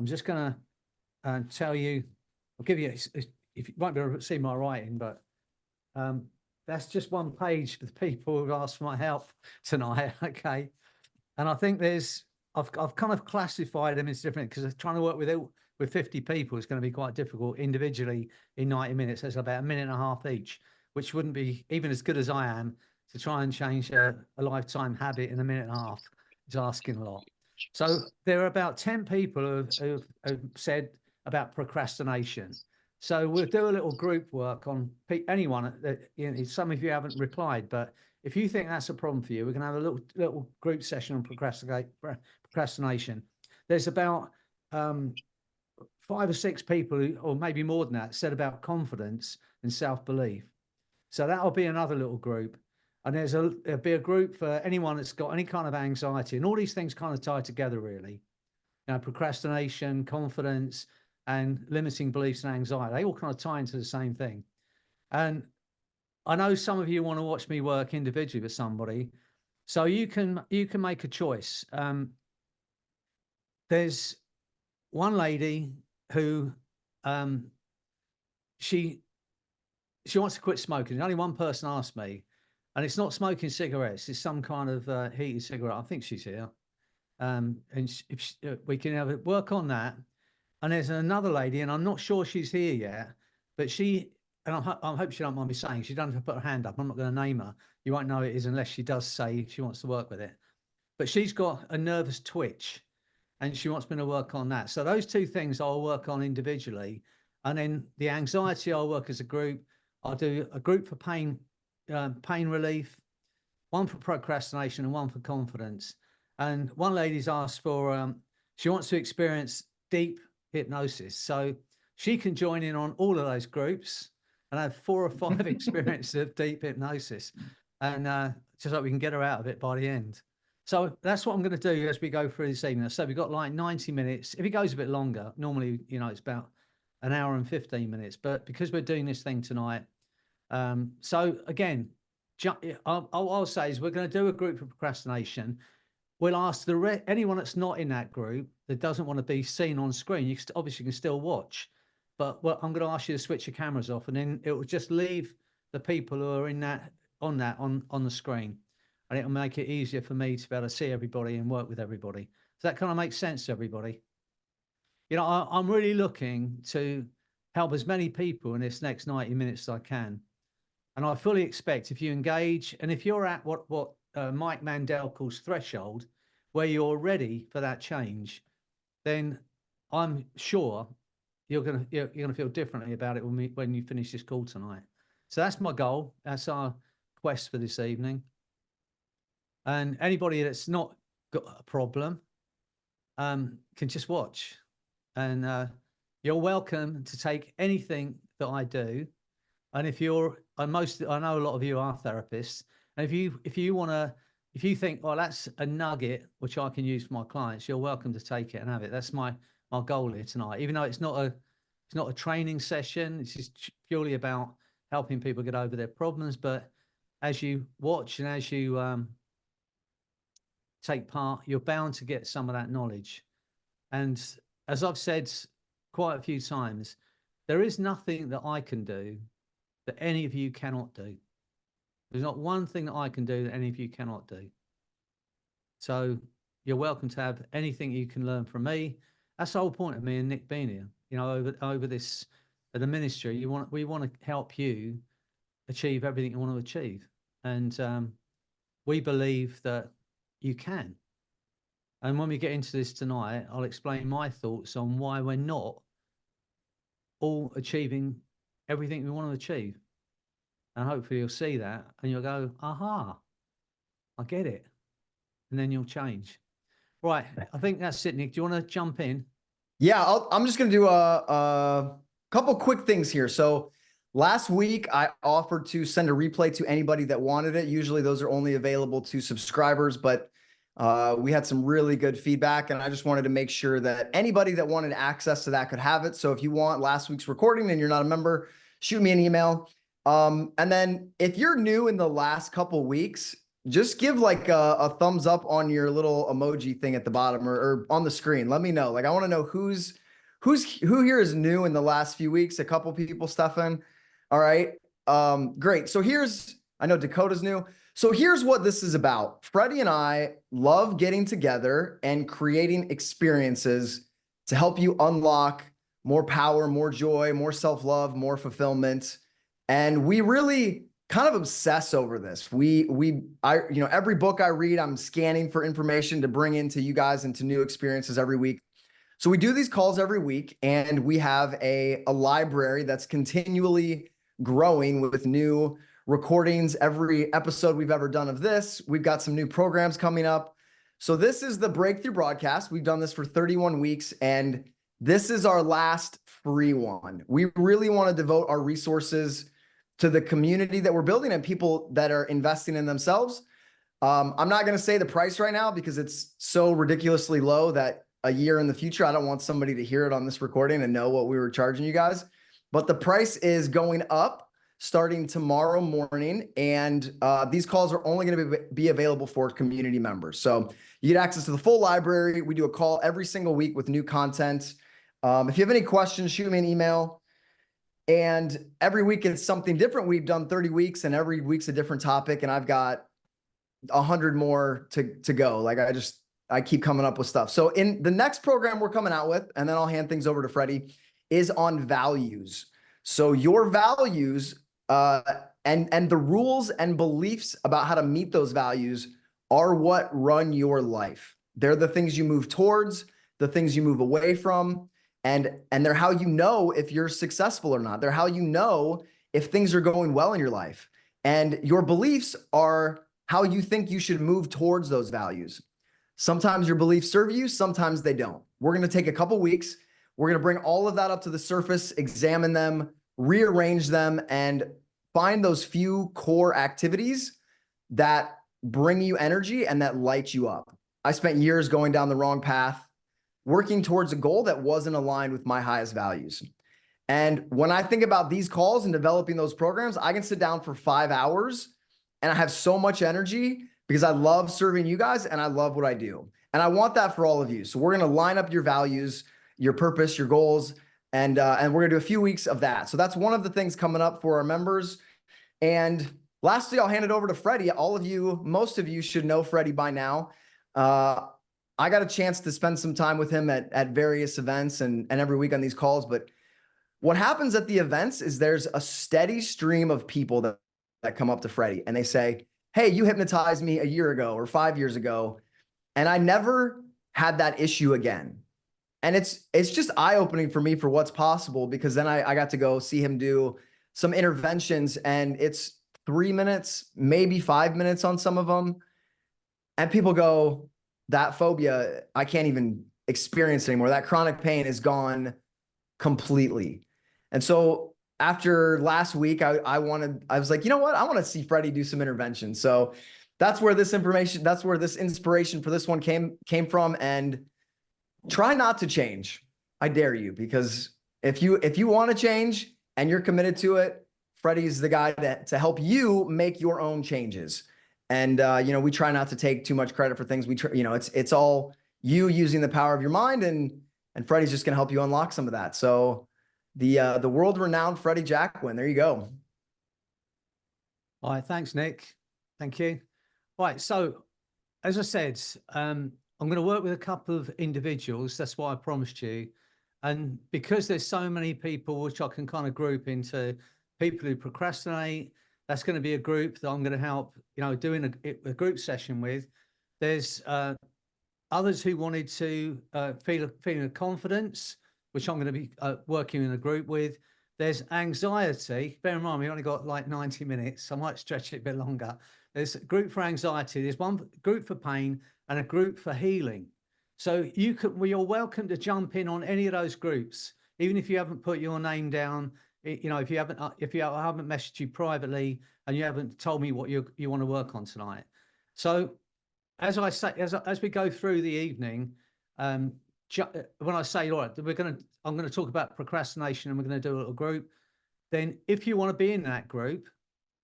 I'm just going to tell you, I'll give you, if you won't be able to see my writing, but that's just one page for the people who've asked for my help tonight. Okay. And I think I've kind of classified them as different because trying to work with 50 people is going to be quite difficult individually in 90 minutes. That's about a minute and a half each, which wouldn't be even as good as I am to try and change a lifetime habit in a minute and a half. Is asking a lot. So there are about 10 people who've said about procrastination. So we'll do a little group work on anyone that, you know, some of you haven't replied, but if you think that's a problem for you, we're going to have a little group session on procrastination. There's about 5 or 6 people, or maybe more than that, said about confidence and self-belief. So that'll be another little group. And there'll be a group for anyone that's got any kind of anxiety, and all these things kind of tie together, really. You know, procrastination, confidence, and limiting beliefs and anxiety, they all kind of tie into the same thing. And I know some of you want to watch me work individually with somebody, so you can make a choice. There's one lady who she wants to quit smoking. Only one person asked me, and it's not smoking cigarettes. It's some kind of heated cigarette. I think she's here, and we can have it work on that. And there's another lady, and I'm not sure she's here yet, but she. And I hope she don't mind me saying, she doesn't have to put her hand up. I'm not going to name her. You won't know it is unless she does say she wants to work with it. But she's got a nervous twitch and she wants me to work on that. So those two things I'll work on individually. And then the anxiety, I'll work as a group. I'll do a group for pain relief, one for procrastination and one for confidence. And one lady's asked for, she wants to experience deep hypnosis. So she can join in on all of those groups and have 4 or 5 experiences of deep hypnosis, and just so we can get her out of it by the end. So that's what I'm going to do as we go through this evening. So we've got like 90 minutes. If it goes a bit longer, normally, you know, it's about an hour and 15 minutes, but because we're doing this thing tonight. So again, I'll say is we're going to do a group for procrastination. We'll ask anyone that's not in that group that doesn't want to be seen on screen. You obviously can still watch. But I'm going to ask you to switch your cameras off, and then it will just leave the people who are in that on the screen, and it'll make it easier for me to be able to see everybody and work with everybody. Does that kind of make sense to everybody? You know, I'm really looking to help as many people in this next 90 minutes as I can, and I fully expect if you engage, and if you're at what Mike Mandel calls threshold, where you're ready for that change, then I'm sure you're gonna feel differently about it when you finish this call tonight. So that's my goal. That's our quest for this evening. And anybody that's not got a problem can just watch. And you're welcome to take anything that I do. And if you're, I know a lot of you are therapists. And if you think, well, that's a nugget which I can use for my clients, you're welcome to take it and have it. That's my goal here tonight, even though it's not a training session. It's just purely about helping people get over their problems. But as you watch and as you take part, you're bound to get some of that knowledge. And as I've said quite a few times, there is nothing that I can do that any of you cannot do. There's not one thing that I can do that any of you cannot do. So you're welcome to have anything you can learn from me. That's the whole point of me and Nick being here. You know, over this, the ministry, we want to help you achieve everything you want to achieve. And we believe that you can. And when we get into this tonight, I'll explain my thoughts on why we're not all achieving everything we want to achieve. And hopefully you'll see that and you'll go, aha, I get it. And then you'll change. Right. I think that's it, Nick. Do you want to jump in? Yeah, I'm just going to do a couple quick things here. So last week I offered to send a replay to anybody that wanted it. Usually those are only available to subscribers, but we had some really good feedback, and I just wanted to make sure that anybody that wanted access to that could have it. So if you want last week's recording and you're not a member, shoot me an email. And then if you're new in the last couple weeks, just give like a thumbs up on your little emoji thing at the bottom or on the screen. Let me know. Like, I want to know who here is new in the last few weeks. A couple people, Stefan. All right. Great. So I know Dakota's new. So here's what this is about. Freddie and I love getting together and creating experiences to help you unlock more power, more joy, more self-love, more fulfillment. And we really kind of obsess over this. Every book I read, I'm scanning for information to bring into you guys into new experiences every week. So we do these calls every week, and we have a library that's continually growing with new recordings. Every episode we've ever done of this, we've got some new programs coming up. So this is the Breakthrough broadcast. We've done this for 31 weeks, and this is our last free one. We really want to devote our resources to the community that we're building and people that are investing in themselves. I'm not going to say the price right now because it's so ridiculously low that a year in the future, I don't want somebody to hear it on this recording and know what we were charging you guys. But the price is going up starting tomorrow morning. And these calls are only going to be available for community members. So you get access to the full library. We do a call every single week with new content. If you have any questions, shoot me an email. And every week it's something different. We've done 30 weeks and every week's a different topic. And I've got 100 more to go. Like I keep coming up with stuff. So in the next program we're coming out with, and then I'll hand things over to Freddie, is on values. So your values and the rules and beliefs about how to meet those values are what run your life. They're the things you move towards, the things you move away from, and they're how you know if you're successful or not. They're how you know if things are going well in your life. And your beliefs are how you think you should move towards those values. Sometimes your beliefs serve you, sometimes they don't. We're going to take a couple weeks. We're going to bring all of that up to the surface, examine them, rearrange them, and find those few core activities that bring you energy and that light you up. I spent years going down the wrong path, working towards a goal that wasn't aligned with my highest values. And when I think about these calls and developing those programs, I can sit down for 5 hours and I have so much energy because I love serving you guys and I love what I do. And I want that for all of you. So we're going to line up your values, your purpose, your goals, and we're going to do a few weeks of that. So that's one of the things coming up for our members. And lastly, I'll hand it over to Freddie. Most of you should know Freddie by now. I got a chance to spend some time with him at various events and every week on these calls. But what happens at the events is there's a steady stream of people that come up to Freddie and they say, hey, you hypnotized me a year ago or 5 years ago, and I never had that issue again. And it's just eye-opening for me for what's possible, because then I got to go see him do some interventions, and it's 3 minutes, maybe 5 minutes on some of them. And people go, that phobia, I can't even experience anymore. That chronic pain is gone completely. And so after last week, I was like, you know what? I want to see Freddie do some intervention. So that's where this inspiration for this one came from. And try not to change. I dare you, because if you want to change and you're committed to it, Freddie's the guy to help you make your own changes. And we try not to take too much credit for things. It's all you using the power of your mind, and Freddie's just going to help you unlock some of that. So the world-renowned Freddy Jacquin. There you go. All right, thanks, Nick. Thank you. All right, so as I said, I'm going to work with a couple of individuals. That's what I promised you. And because there's so many people, which I can kind of group into people who procrastinate, that's going to be a group that I'm going to help, doing a group session with. There's others who wanted to feel a feeling of confidence, which I'm going to be working in a group with. There's anxiety. Bear in mind, we only got like 90 minutes. So I might stretch it a bit longer. There's a group for anxiety. There's one group for pain and a group for healing. So you're welcome to jump in on any of those groups, even if you haven't put your name down. If I haven't messaged you privately and you haven't told me what you want to work on tonight. So as I say, as we go through the evening, when I say, all right, I'm going to talk about procrastination and we're going to do a little group, then if you want to be in that group,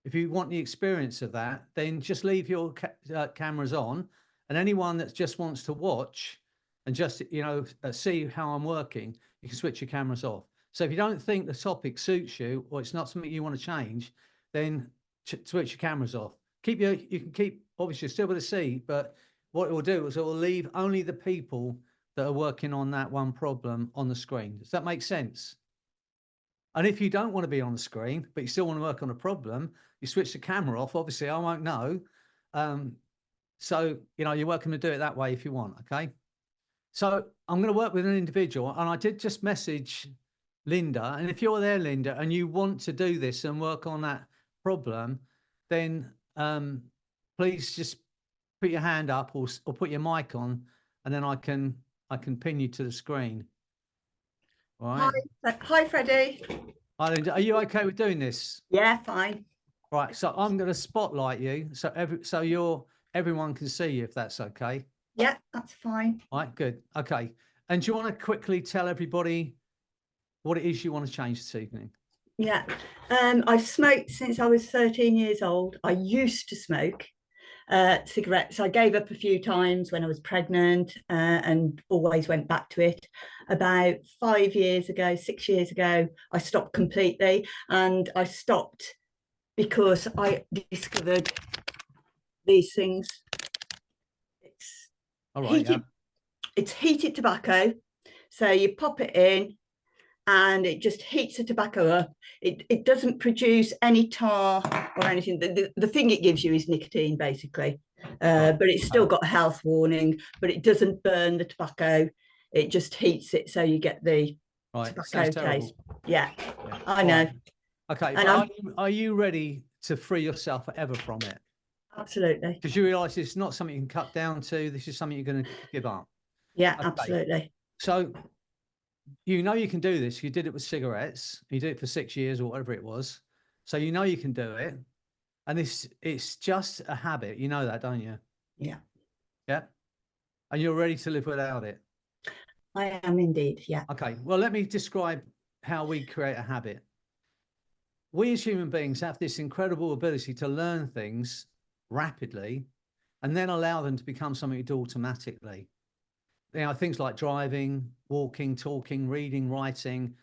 if you want the experience of that, then just leave your cameras on, and anyone that just wants to watch and just, see how I'm working, you can switch your cameras off. So if you don't think the topic suits you, or it's not something you want to change, then switch your cameras off. You can keep, obviously still able to see, but what it will do is it will leave only the people that are working on that one problem on the screen. Does that make sense? And if you don't want to be on the screen, but you still want to work on a problem, you switch the camera off. Obviously, I won't know. So, you're welcome to do it that way if you want. Okay. So I'm going to work with an individual, and I did just message Linda. And if you're there, Linda, and you want to do this and work on that problem, then please just put your hand up or put your mic on, and then I can pin you to the screen. All right. Hi, Freddie. Hi, Linda. Are you okay with doing this? Yeah, fine. Right. So I'm going to spotlight you, so everyone can see you, if that's okay. Yeah, that's fine. All right. Good. Okay. And do you want to quickly tell everybody what it is you want to change this evening? Yeah. I've smoked since I was 13 years old. I used to smoke cigarettes. I gave up a few times when I was pregnant and always went back to it. About 5 years ago, 6 years ago, I stopped completely, and I stopped because I discovered these things. It's All right. heated, it's heated tobacco. So you pop it in and it just heats the tobacco up. It doesn't produce any tar or anything. The thing it gives you is nicotine, basically. But it's still got a health warning, but it doesn't burn the tobacco. It just heats it, so you get the tobacco taste. Yeah, I know. Right. Okay, but are you ready to free yourself forever from it? Absolutely. Because you realise it's not something you can cut down to. This is something you're going to give up. Yeah, okay. Absolutely. So you can do this. You did it with cigarettes. You did it for 6 years or whatever it was. So you can do it. And it's just a habit. You know that, don't you? Yeah. Yeah. And you're ready to live without it. I am indeed. Yeah. Okay. Well, let me describe how we create a habit. We as human beings have this incredible ability to learn things rapidly and then allow them to become something we do automatically. Things like driving, walking, talking, reading, writing,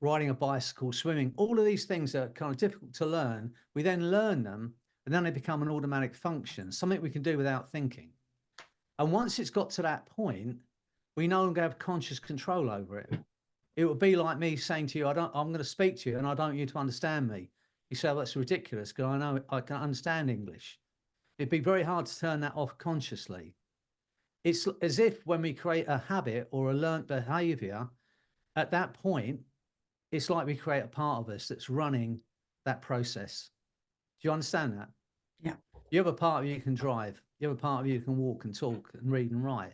riding a bicycle, swimming, all of these things are kind of difficult to learn. We then learn them, and then they become an automatic function, something we can do without thinking. And once it's got to that point, we no longer have conscious control over it. It would be like me saying to you, I'm going to speak to you and I don't want you to understand me. You say, well, that's ridiculous because I know I can understand English. It'd be very hard to turn that off consciously. It's as if when we create a habit or a learned behavior, at that point, it's like we create a part of us that's running that process. Do you understand that? Yeah. You have a part of you can drive. You have a part of you can walk and talk and read and write.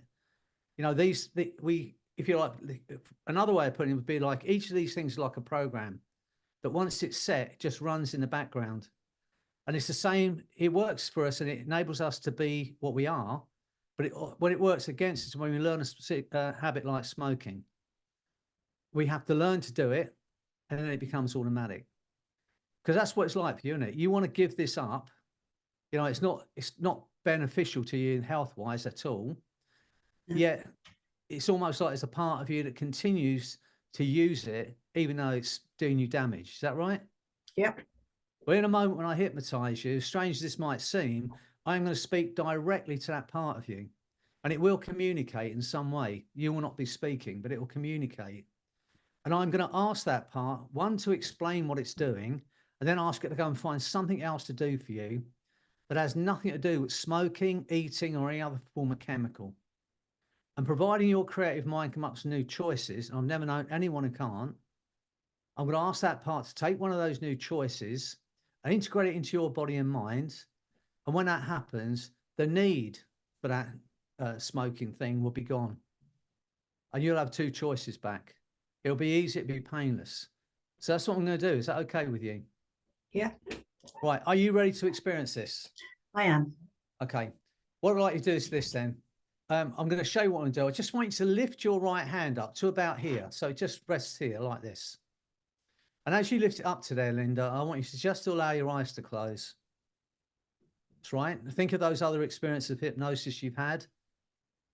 If you like, another way of putting it would be like each of these things is like a program that once it's set, it just runs in the background. And it's the same. It works for us and it enables us to be what we are. But when it works against us, when we learn a specific habit like smoking, we have to learn to do it, and then it becomes automatic. Because that's what it's like for you, isn't it? You want to give this up. It's not beneficial to you health-wise at all. Yet it's almost like it's a part of you that continues to use it, even though it's doing you damage. Is that right? Yeah. Well, in a moment when I hypnotize you, strange as this might seem, I'm going to speak directly to that part of you, and it will communicate in some way. You will not be speaking, but it will communicate. And I'm going to ask that part, one, to explain what it's doing, and then ask it to go and find something else to do for you that has nothing to do with smoking, eating, or any other form of chemical. And providing your creative mind come up with new choices, and I've never known anyone who can't, I'm going to ask that part to take one of those new choices and integrate it into your body and mind. And when that happens, the need for that smoking thing will be gone. And you'll have two choices back. It'll be easy, it'll be painless. So that's what I'm going to do. Is that okay with you? Yeah. Right. Are you ready to experience this? I am. Okay. What I'd like you to do is this then. I'm going to show you what I'm going to do. I just want you to lift your right hand up to about here. So just rest here like this. And as you lift it up to there, Linda, I want you to just allow your eyes to close. That's right. Think of those other experiences of hypnosis you've had,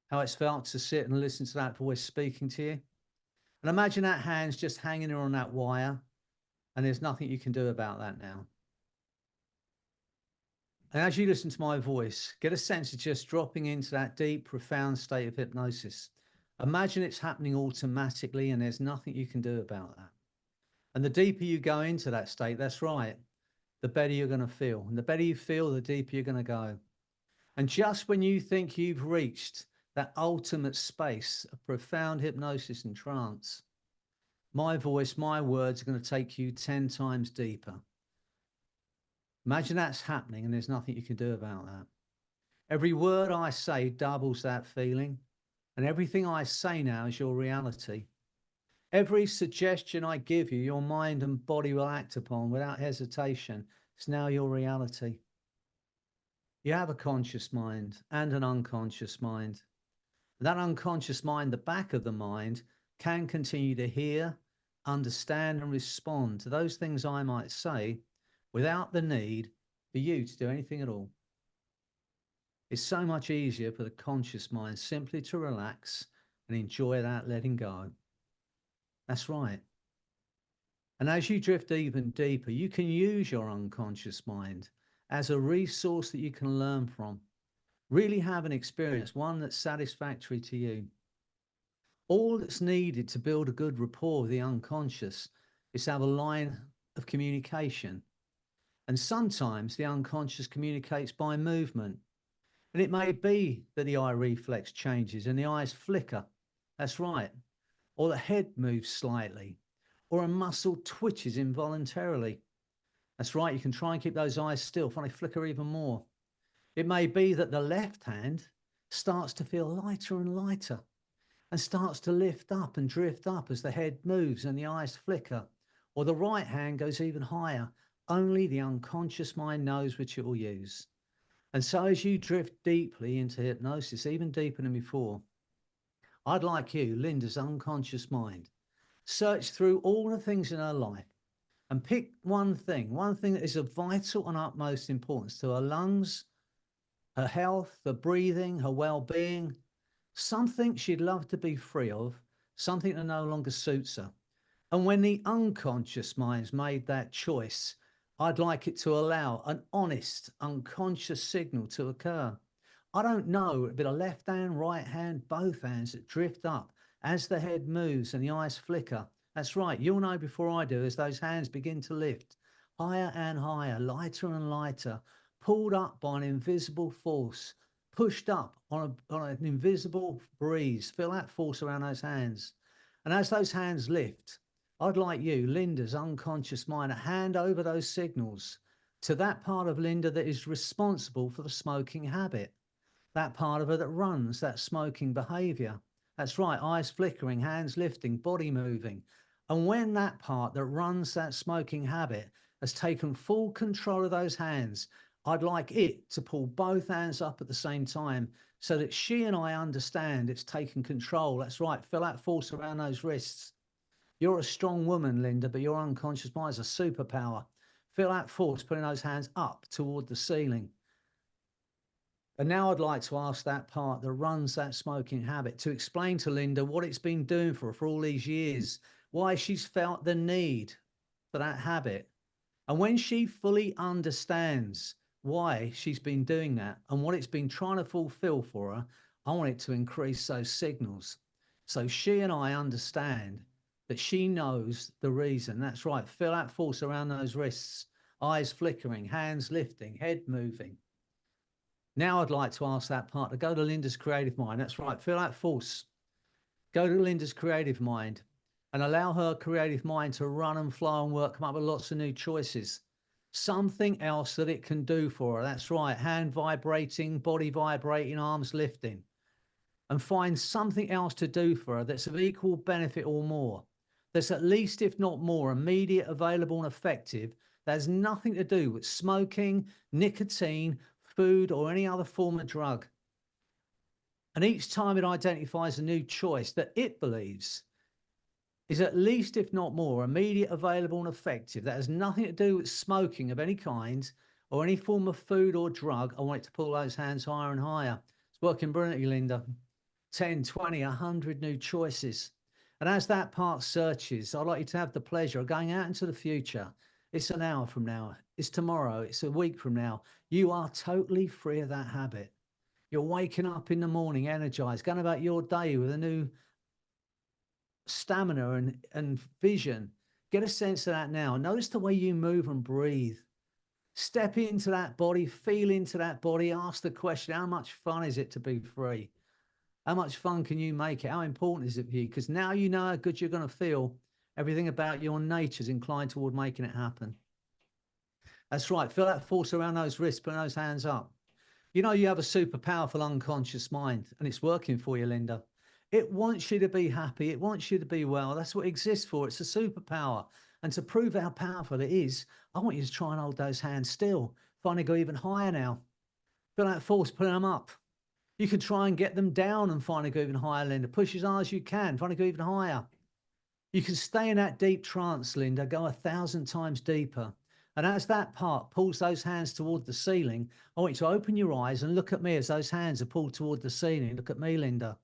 how it's felt to sit and listen to that voice speaking to you. And imagine that hand's just hanging on that wire, and there's nothing you can do about that now. And as you listen to my voice, get a sense of just dropping into that deep, profound state of hypnosis. Imagine it's happening automatically and there's nothing you can do about that. And the deeper you go into that state, that's right, the better you're going to feel. And the better you feel, the deeper you're going to go. And just when you think you've reached that ultimate space of profound hypnosis and trance, my voice, my words are going to take you 10 times deeper. Imagine that's happening and there's nothing you can do about that. Every word I say doubles that feeling, and everything I say now is your reality. Every suggestion I give you, your mind and body will act upon without hesitation. It's now your reality. You have a conscious mind and an unconscious mind. That unconscious mind, the back of the mind, can continue to hear, understand, and respond to those things I might say without the need for you to do anything at all. It's so much easier for the conscious mind simply to relax and enjoy that letting go. That's right. And as you drift even deeper, you can use your unconscious mind as a resource that you can learn from. Really have an experience, one that's satisfactory to you. All that's needed to build a good rapport with the unconscious is to have a line of communication. And sometimes the unconscious communicates by movement. And it may be that the eye reflex changes and the eyes flicker. That's right. Or the head moves slightly, or a muscle twitches involuntarily. That's right. You can try and keep those eyes still, find they flicker even more. It may be that the left hand starts to feel lighter and lighter and starts to lift up and drift up as the head moves and the eyes flicker. Or the right hand goes even higher. Only the unconscious mind knows which it will use. And so as you drift deeply into hypnosis, even deeper than before, I'd like you, Linda's unconscious mind, search through all the things in her life and pick one thing that is of vital and utmost importance to her lungs, her health, her breathing, her well-being, something she'd love to be free of, something that no longer suits her. And when the unconscious mind's made that choice, I'd like it to allow an honest, unconscious signal to occur. I don't know, but a left hand, right hand, both hands that drift up as the head moves and the eyes flicker. That's right. You'll know before I do as those hands begin to lift higher and higher, lighter and lighter, pulled up by an invisible force, pushed up on an invisible breeze. Feel that force around those hands. And as those hands lift, I'd like you, Linda's unconscious mind, to hand over those signals to that part of Linda that is responsible for the smoking habit, that part of her that runs that smoking behavior. That's right, eyes flickering, hands lifting, body moving. And when that part that runs that smoking habit has taken full control of those hands, I'd like it to pull both hands up at the same time so that she and I understand it's taken control. That's right, feel that force around those wrists. You're a strong woman, Linda, but your unconscious mind is a superpower. Feel that force putting those hands up toward the ceiling. And now I'd like to ask that part that runs that smoking habit to explain to Linda what it's been doing for her for all these years, why she's felt the need for that habit. And when she fully understands why she's been doing that and what it's been trying to fulfill for her, I want it to increase those signals. So she and I understand that she knows the reason. That's right. Feel that force around those wrists, eyes flickering, hands lifting, head moving. Now I'd like to ask that part to go to Linda's creative mind. That's right. Feel that force. Go to Linda's creative mind and allow her creative mind to run and flow and work, come up with lots of new choices. Something else that it can do for her. That's right. Hand vibrating, body vibrating, arms lifting. And find something else to do for her that's of equal benefit or more. That's at least, if not more, immediate, available and effective. That has nothing to do with smoking, nicotine, food or any other form of drug. And each time it identifies a new choice that it believes is at least, if not more, immediate, available, and effective. That has nothing to do with smoking of any kind or any form of food or drug. I want it to pull those hands higher and higher. It's working brilliantly, Linda. 10, 20, 100 new choices. And as that part searches, I'd like you to have the pleasure of going out into the future. It's an hour from now. It's tomorrow. It's a week from now. You are totally free of that habit. You're waking up in the morning, energized, going about your day with a new stamina and vision. Get a sense of that now. Notice the way you move and breathe. Step into that body, feel into that body. Ask the question, how much fun is it to be free? How much fun can you make it? How important is it for you? Because now you know how good you're going to feel. Everything about your nature is inclined toward making it happen. That's right. Feel that force around those wrists, put those hands up. You know, you have a super powerful unconscious mind, and it's working for you, Linda. It wants you to be happy. It wants you to be well. That's what it exists for. It's a superpower. And to prove how powerful it is, I want you to try and hold those hands still. Finally go even higher now. Feel that force, put them up. You can try and get them down and finally go even higher, Linda. Push as hard as you can. Finally go even higher. You can stay in that deep trance, Linda. Go 1,000 times deeper. And as that part pulls those hands toward the ceiling, I want you to open your eyes and look at me as those hands are pulled toward the ceiling. Look at me, Linda.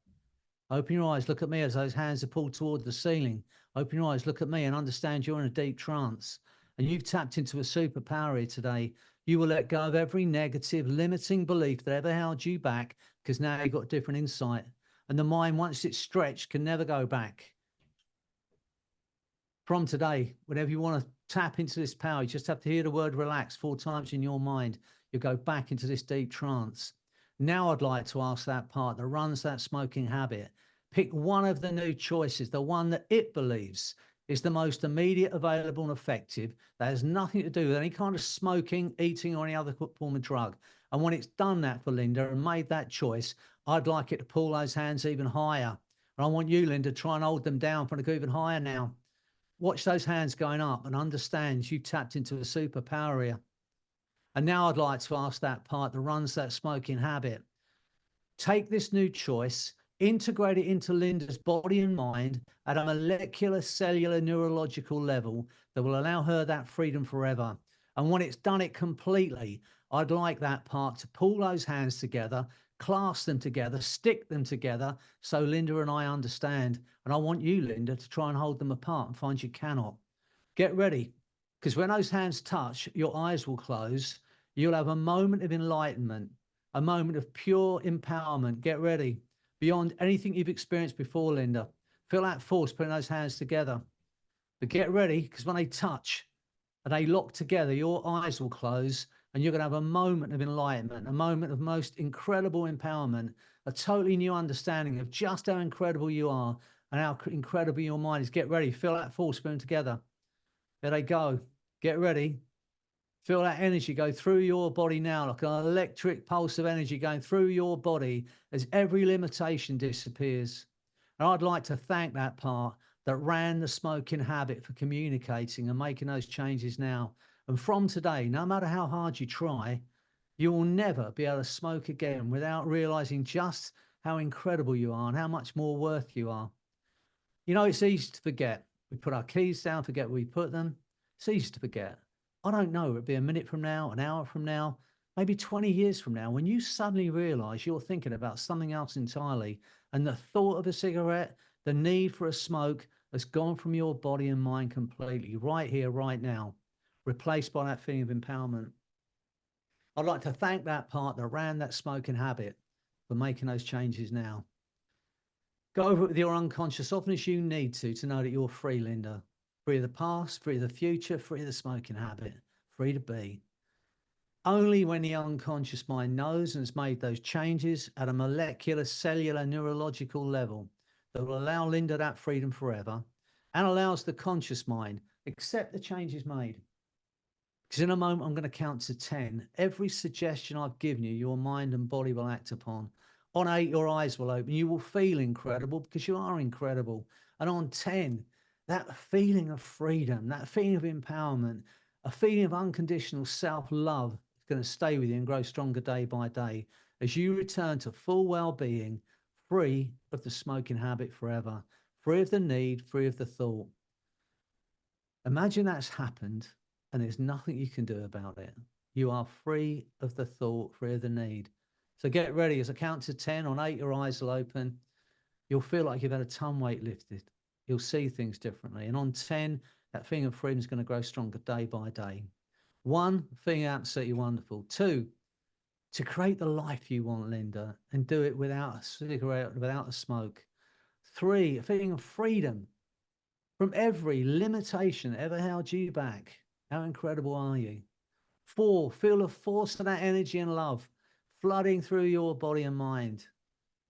Open your eyes. Look at me as those hands are pulled toward the ceiling. Open your eyes. Look at me and understand you're in a deep trance. And you've tapped into a superpower here today. You will let go of every negative, limiting belief that ever held you back, because now you've got different insight. And the mind, once it's stretched, can never go back. From today, whenever you want to tap into this power, you just have to hear the word relax 4 times in your mind. You go back into this deep trance. Now I'd like to ask that part that runs that smoking habit, pick one of the new choices, the one that it believes is the most immediate, available, and effective. That has nothing to do with any kind of smoking, eating, or any other form of drug. And when it's done that for Linda and made that choice, I'd like it to pull those hands even higher. And I want you, Linda, to try and hold them down for to go even higher now. Watch those hands going up and understand you tapped into a superpower here. And now I'd like to ask that part that runs that smoking habit, take this new choice, integrate it into Linda's body and mind at a molecular, cellular, neurological level that will allow her that freedom forever. And when it's done it completely, I'd like that part to pull those hands together, clasp them together, stick them together, so Linda and I understand. And I want you, Linda, to try and hold them apart and find you cannot. Get ready, because when those hands touch, your eyes will close. You'll have a moment of enlightenment, a moment of pure empowerment. Get ready. Beyond anything you've experienced before, Linda. Feel that force putting those hands together. But get ready, because when they touch and they lock together, your eyes will close and you're going to have a moment of enlightenment, a moment of most incredible empowerment, a totally new understanding of just how incredible you are and how incredible your mind is. Get ready. Feel that force putting together. There they go. Get ready. Feel that energy go through your body now, like an electric pulse of energy going through your body as every limitation disappears. And I'd like to thank that part that ran the smoking habit for communicating and making those changes now. And from today, no matter how hard you try, you will never be able to smoke again without realizing just how incredible you are and how much more worth you are. You know, it's easy to forget. We put our keys down, forget where we put them. It's easy to forget. I don't know, it'll be a minute from now, an hour from now, maybe 20 years from now, when you suddenly realize you're thinking about something else entirely, and the thought of a cigarette, the need for a smoke has gone from your body and mind completely, right here, right now, replaced by that feeling of empowerment. I'd like to thank that part that ran that smoking habit for making those changes now. Go over it with your unconscious often as you need to know that you're free, Linda. Free of the past, free of the future, free of the smoking habit, free to be. Only when the unconscious mind knows and has made those changes at a molecular, cellular, neurological level that will allow Linda that freedom forever and allows the conscious mind accept the changes made. Because in a moment, I'm going to count to 10. Every suggestion I've given you, your mind and body will act upon. On 8, your eyes will open. You will feel incredible because you are incredible. And on 10, that feeling of freedom, that feeling of empowerment, a feeling of unconditional self-love is going to stay with you and grow stronger day by day as you return to full well-being, free of the smoking habit forever, free of the need, free of the thought. Imagine that's happened and there's nothing you can do about it. You are free of the thought, free of the need. So get ready. As I count to 10, on 8, your eyes will open. You'll feel like you've had a ton weight lifted. You'll see things differently. And on 10, that feeling of freedom is going to grow stronger day by day. 1, feeling absolutely wonderful. 2, to create the life you want, Linda, and do it without a cigarette, without a smoke. 3, a feeling of freedom from every limitation that ever held you back. How incredible are you? 4, feel the force of that energy and love flooding through your body and mind.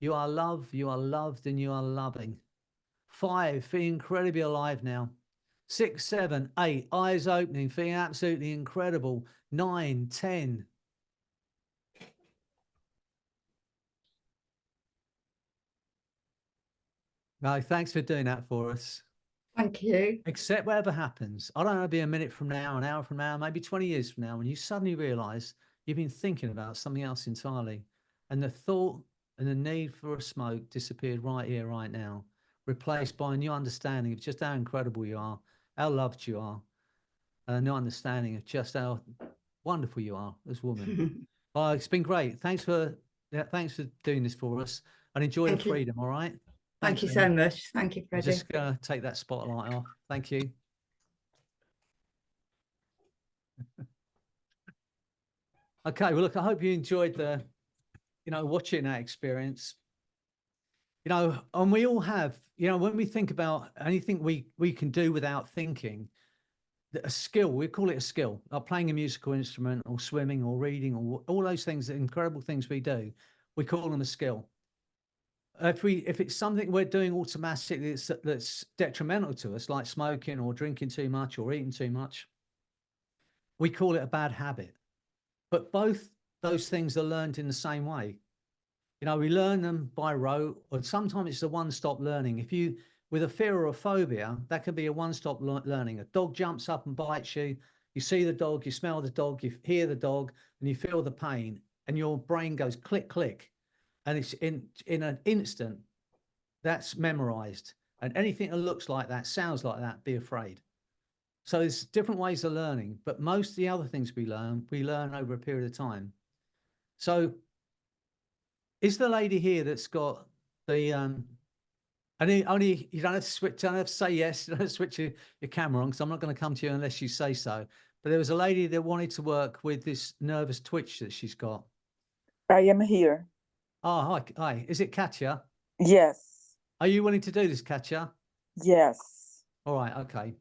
You are loved, you are loved, and you are loving. 5, feeling incredibly alive now. 6, 7, 8, eyes opening, feeling absolutely incredible. 9, 10. No, thanks for doing that for us. Thank you. Accept whatever happens. I don't know, it'll be a minute from now, an hour from now, maybe 20 years from now, when you suddenly realize you've been thinking about something else entirely. And the thought and the need for a smoke disappeared right here, right now, replaced by a new understanding of just how incredible you are, how loved you are, and a new understanding of just how wonderful you are as a woman. Oh, it's been great. Thanks for doing this for us, and enjoy the freedom. All right. Thank you so much. Thank you, I'm Freddy. just going to take that spotlight off. Thank you. Okay, well, look, I hope you enjoyed watching that experience. And we all have, when we think about anything we can do without thinking, a skill, we call it a skill, like playing a musical instrument or swimming or reading or all those things, the incredible things we do, we call them a skill. If it's something we're doing automatically that's detrimental to us, like smoking or drinking too much or eating too much, we call it a bad habit. But both those things are learned in the same way. We learn them by rote, or sometimes it's a one-stop learning. If you, with a fear or a phobia, that could be a one-stop learning. A dog jumps up and bites you. You see the dog, you smell the dog, you hear the dog, and you feel the pain, and your brain goes click, click. And it's in an instant, that's memorized. And anything that looks like that, sounds like that, be afraid. So there's different ways of learning, but most of the other things we learn over a period of time. So is the lady here that's got the only you don't have to switch, don't have to say yes, you don't have to switch your camera on, because I'm not going to come to you unless you say so. But there was a lady that wanted to work with this nervous twitch that she's got. I am here. Oh, hi. Is it Katja? Yes. Are you willing to do this, Katja? Yes. All right, okay.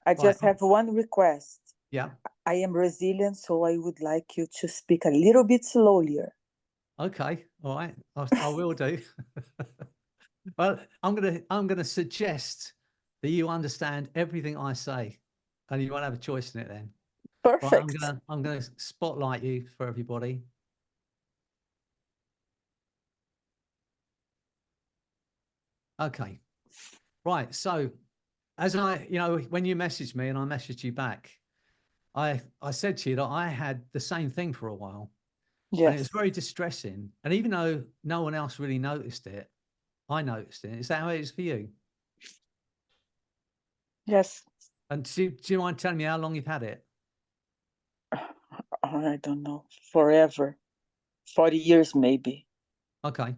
I just have one request. Yeah. I am Brazilian, so I would like you to speak a little bit slower. Okay, all right. I will do. Well, I'm gonna suggest that you understand everything I say, and you won't have a choice in it then. Perfect. Right, I'm gonna spotlight you for everybody. Okay. Right. So as when you messaged me and I messaged you back, I said to you that I had the same thing for a while. Yes. And it was very distressing. And even though no one else really noticed it, I noticed it. Is that how it is for you? Yes. And do you mind telling me how long you've had it? I don't know. Forever. 40 years, maybe. Okay.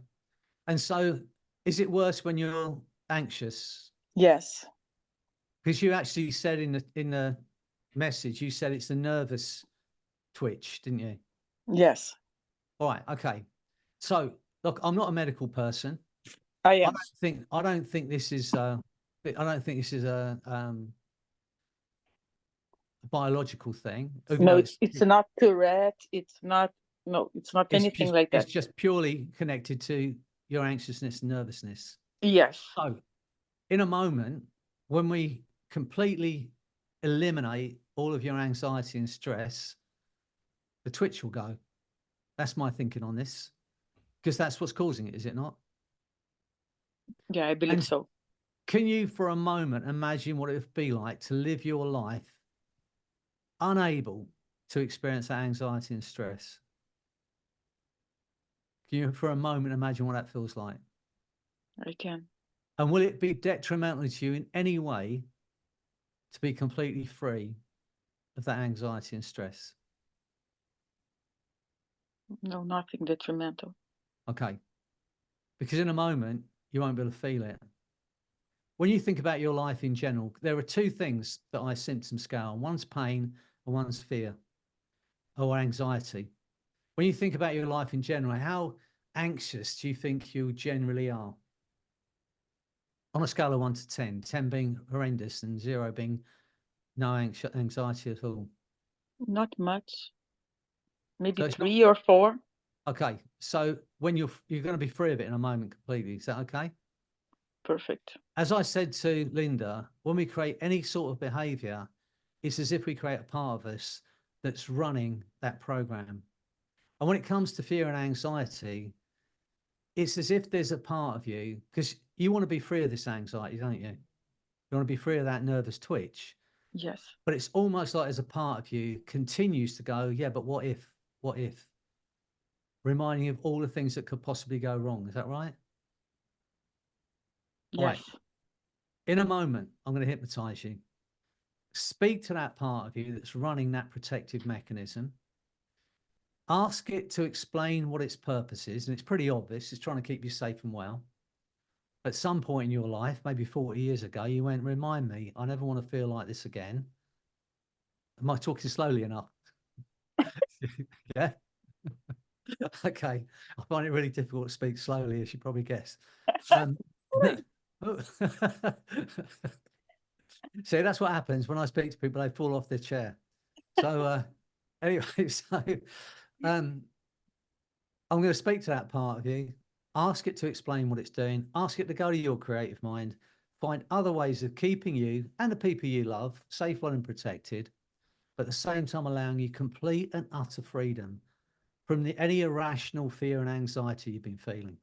And so is it worse when you're anxious? Yes. Because you actually said in the message, you said it's a nervous twitch, didn't you? Yes. All right. Okay. So look, I'm not a medical person. I am. I don't think this is a biological thing. No, it's not Tourette. It's not anything like that. It's just purely connected to your anxiousness and nervousness. Yes. So in a moment, when we completely eliminate all of your anxiety and stress, the twitch will go. That's my thinking on this, because that's what's causing it, is it not? Yeah, I believe so. Can you, for a moment, imagine what it would be like to live your life unable to experience that anxiety and stress? Can you, for a moment, imagine what that feels like? I can. And will it be detrimental to you in any way to be completely free of that anxiety and stress? No, nothing detrimental. Okay. Because in a moment, you won't be able to feel it. When you think about your life in general, there are two things that I symptom scale. One's pain and one's fear or anxiety. When you think about your life in general, how anxious do you think you generally are? On a scale of 1 to 10, 10 being horrendous and 0 being no anxiety at all. Not much. Maybe So 3 or 4. Okay. So when you're going to be free of it in a moment completely, is that okay? Perfect. As I said to Linda, when we create any sort of behavior, it's as if we create a part of us that's running that program. And when it comes to fear and anxiety, it's as if there's a part of you, because you want to be free of this anxiety, don't you? You want to be free of that nervous twitch. Yes. But it's almost like there's a part of you continues to go, yeah, but what if? What if? Reminding you of all the things that could possibly go wrong. Is that right? Yes. Right. In a moment, I'm going to hypnotize you. Speak to that part of you that's running that protective mechanism. Ask it to explain what its purpose is. And it's pretty obvious. It's trying to keep you safe and well. At some point in your life, maybe 40 years ago, you went, remind me, I never want to feel like this again. Am I talking slowly enough? Yeah. Okay. I find it really difficult to speak slowly, as you probably guessed. See, that's what happens when I speak to people, they fall off their chair. So anyway, so I'm going to speak to that part of you, ask it to explain what it's doing, ask it to go to your creative mind, find other ways of keeping you and the people you love safe, well, and protected, but at the same time allowing you complete and utter freedom from any irrational fear and anxiety you've been feeling.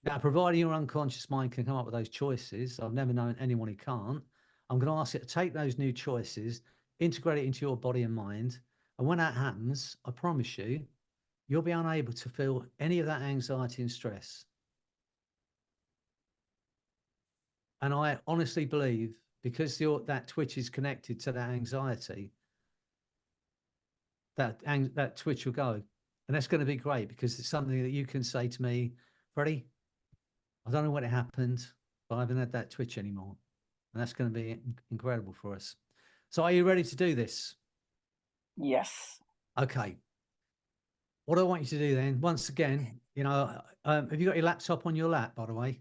Now, providing your unconscious mind can come up with those choices, I've never known anyone who can't, I'm going to ask it to take those new choices, integrate it into your body and mind. And when that happens, I promise you, you'll be unable to feel any of that anxiety and stress. And I honestly believe, because that twitch is connected to that anxiety, that twitch will go. And that's going to be great, because it's something that you can say to me, Freddie, I don't know what happened, but I haven't had that twitch anymore. And that's going to be incredible for us. So are you ready to do this? Yes. Okay. What I want you to do then, once again, have you got your laptop on your lap, by the way?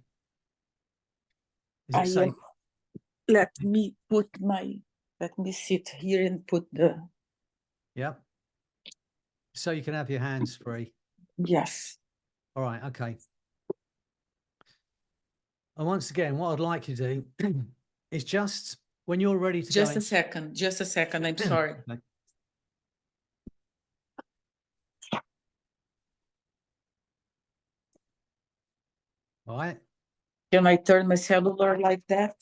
Is it safe? Let me sit here and put the... Yeah. So you can have your hands free. Yes. All right. Okay. And once again, what I'd like you to do is just when you're ready to Just a second. I'm sorry. Okay. All right. Can I turn my cellular like that?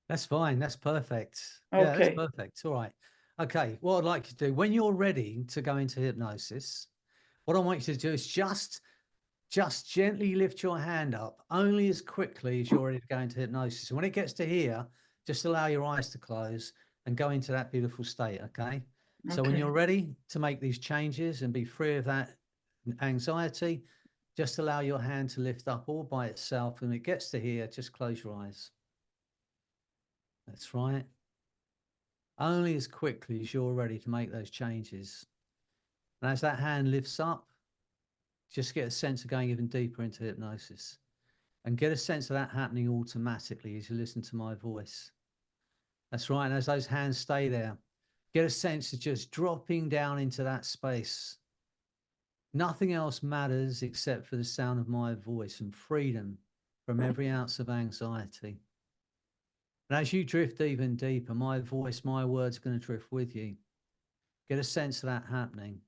That's fine. That's perfect. Okay. Yeah, that's perfect. All right. Okay. What I'd like you to do when you're ready to go into hypnosis, what I want you to do is just gently lift your hand up only as quickly as you're ready to go into hypnosis. And when it gets to here, just allow your eyes to close and go into that beautiful state. Okay. So when you're ready to make these changes and be free of that anxiety, just allow your hand to lift up all by itself. And when it gets to here, just close your eyes. That's right. Only as quickly as you're ready to make those changes. And as that hand lifts up, just get a sense of going even deeper into hypnosis, and get a sense of that happening automatically as you listen to my voice. That's right. And as those hands stay there, get a sense of just dropping down into that space. Nothing else matters except for the sound of my voice and freedom from every ounce of anxiety. And as you drift even deeper, my voice, my words are going to drift with you. Get a sense of that happening.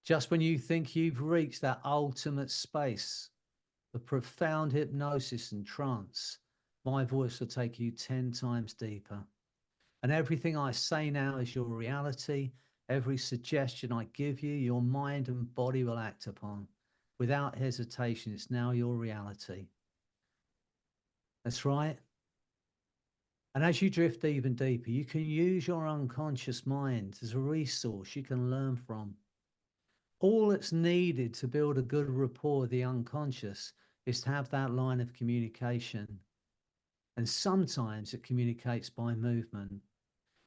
Just when you think you've reached that ultimate space of profound hypnosis and trance, my voice will take you 10 times deeper. And everything I say now is your reality. Every suggestion I give you, your mind and body will act upon. Without hesitation, it's now your reality. That's right. And as you drift even deeper, you can use your unconscious mind as a resource you can learn from. All that's needed to build a good rapport with the unconscious is to have that line of communication. And sometimes it communicates by movement.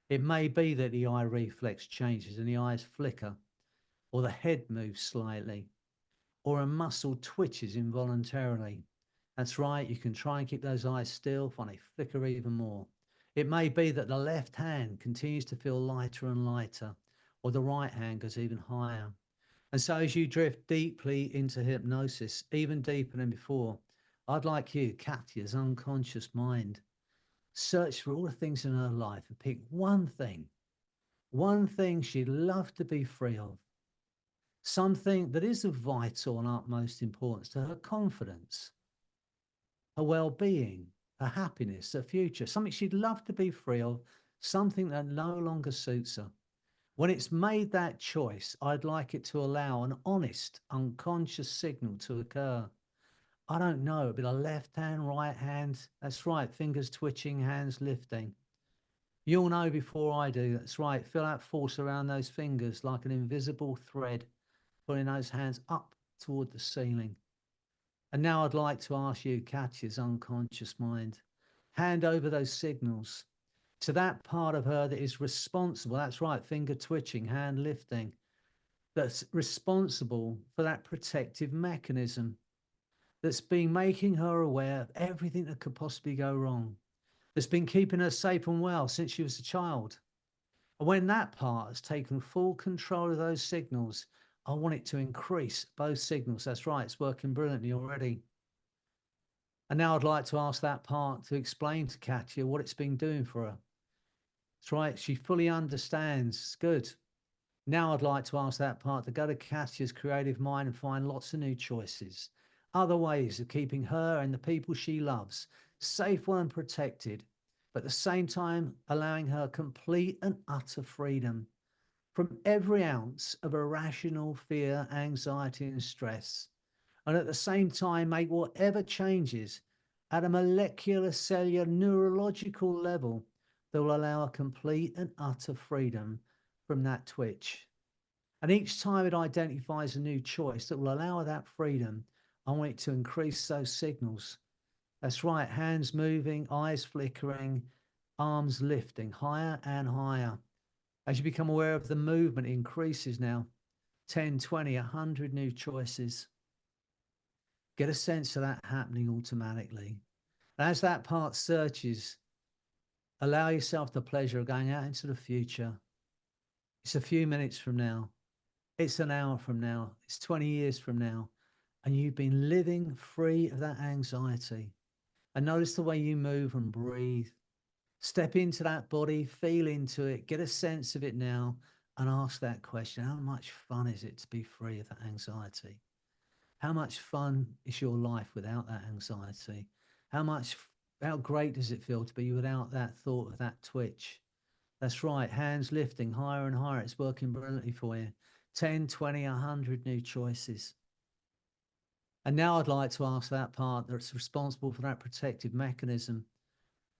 It may be that the eye reflex changes and the eyes flicker, or the head moves slightly, or a muscle twitches involuntarily. That's right, you can try and keep those eyes still, find they flicker even more. It may be that the left hand continues to feel lighter and lighter, or the right hand goes even higher. And so as you drift deeply into hypnosis, even deeper than before, I'd like you, Katya's unconscious mind, search for all the things in her life and pick one thing she'd love to be free of, something that is of vital and utmost importance to her confidence, her well-being, her happiness, her future, something she'd love to be free of, something that no longer suits her. When it's made that choice, I'd like it to allow an honest, unconscious signal to occur. I don't know, it'd be the left hand, right hand. That's right, fingers twitching, hands lifting. You'll know before I do. That's right, feel that force around those fingers like an invisible thread, pulling those hands up toward the ceiling. And now I'd like to ask you, Katya's unconscious mind, hand over those signals to that part of her that is responsible. That's right, finger twitching, hand lifting, that's responsible for that protective mechanism, that's been making her aware of everything that could possibly go wrong, that's been keeping her safe and well since she was a child. And when that part has taken full control of those signals, I want it to increase both signals. That's right, it's working brilliantly already. And now I'd like to ask that part to explain to Katya what it's been doing for her. That's right, she fully understands. Good. Now I'd like to ask that part to go to Katya's creative mind and find lots of new choices, other ways of keeping her and the people she loves safe and protected, but at the same time allowing her complete and utter freedom from every ounce of irrational fear, anxiety, and stress, and at the same time make whatever changes at a molecular, cellular, neurological level that will allow a complete and utter freedom from that twitch. And each time it identifies a new choice that will allow that freedom, I want it to increase those signals. That's right, hands moving, eyes flickering, arms lifting higher and higher. As you become aware of the movement, it increases now. 10, 20, 100 new choices. Get a sense of that happening automatically. And as that part searches, allow yourself the pleasure of going out into the future. It's a few minutes from now. It's an hour from now. It's 20 years from now. And you've been living free of that anxiety. And notice the way you move and breathe. Step into that body, feel into it, get a sense of it now, and ask that question. How much fun is it to be free of that anxiety? How much fun is your life without that anxiety? How great does it feel to be without that thought of that twitch? That's right, hands lifting higher and higher. It's working brilliantly for you. 10, 20, 100 new choices. And now I'd like to ask that part that's responsible for that protective mechanism.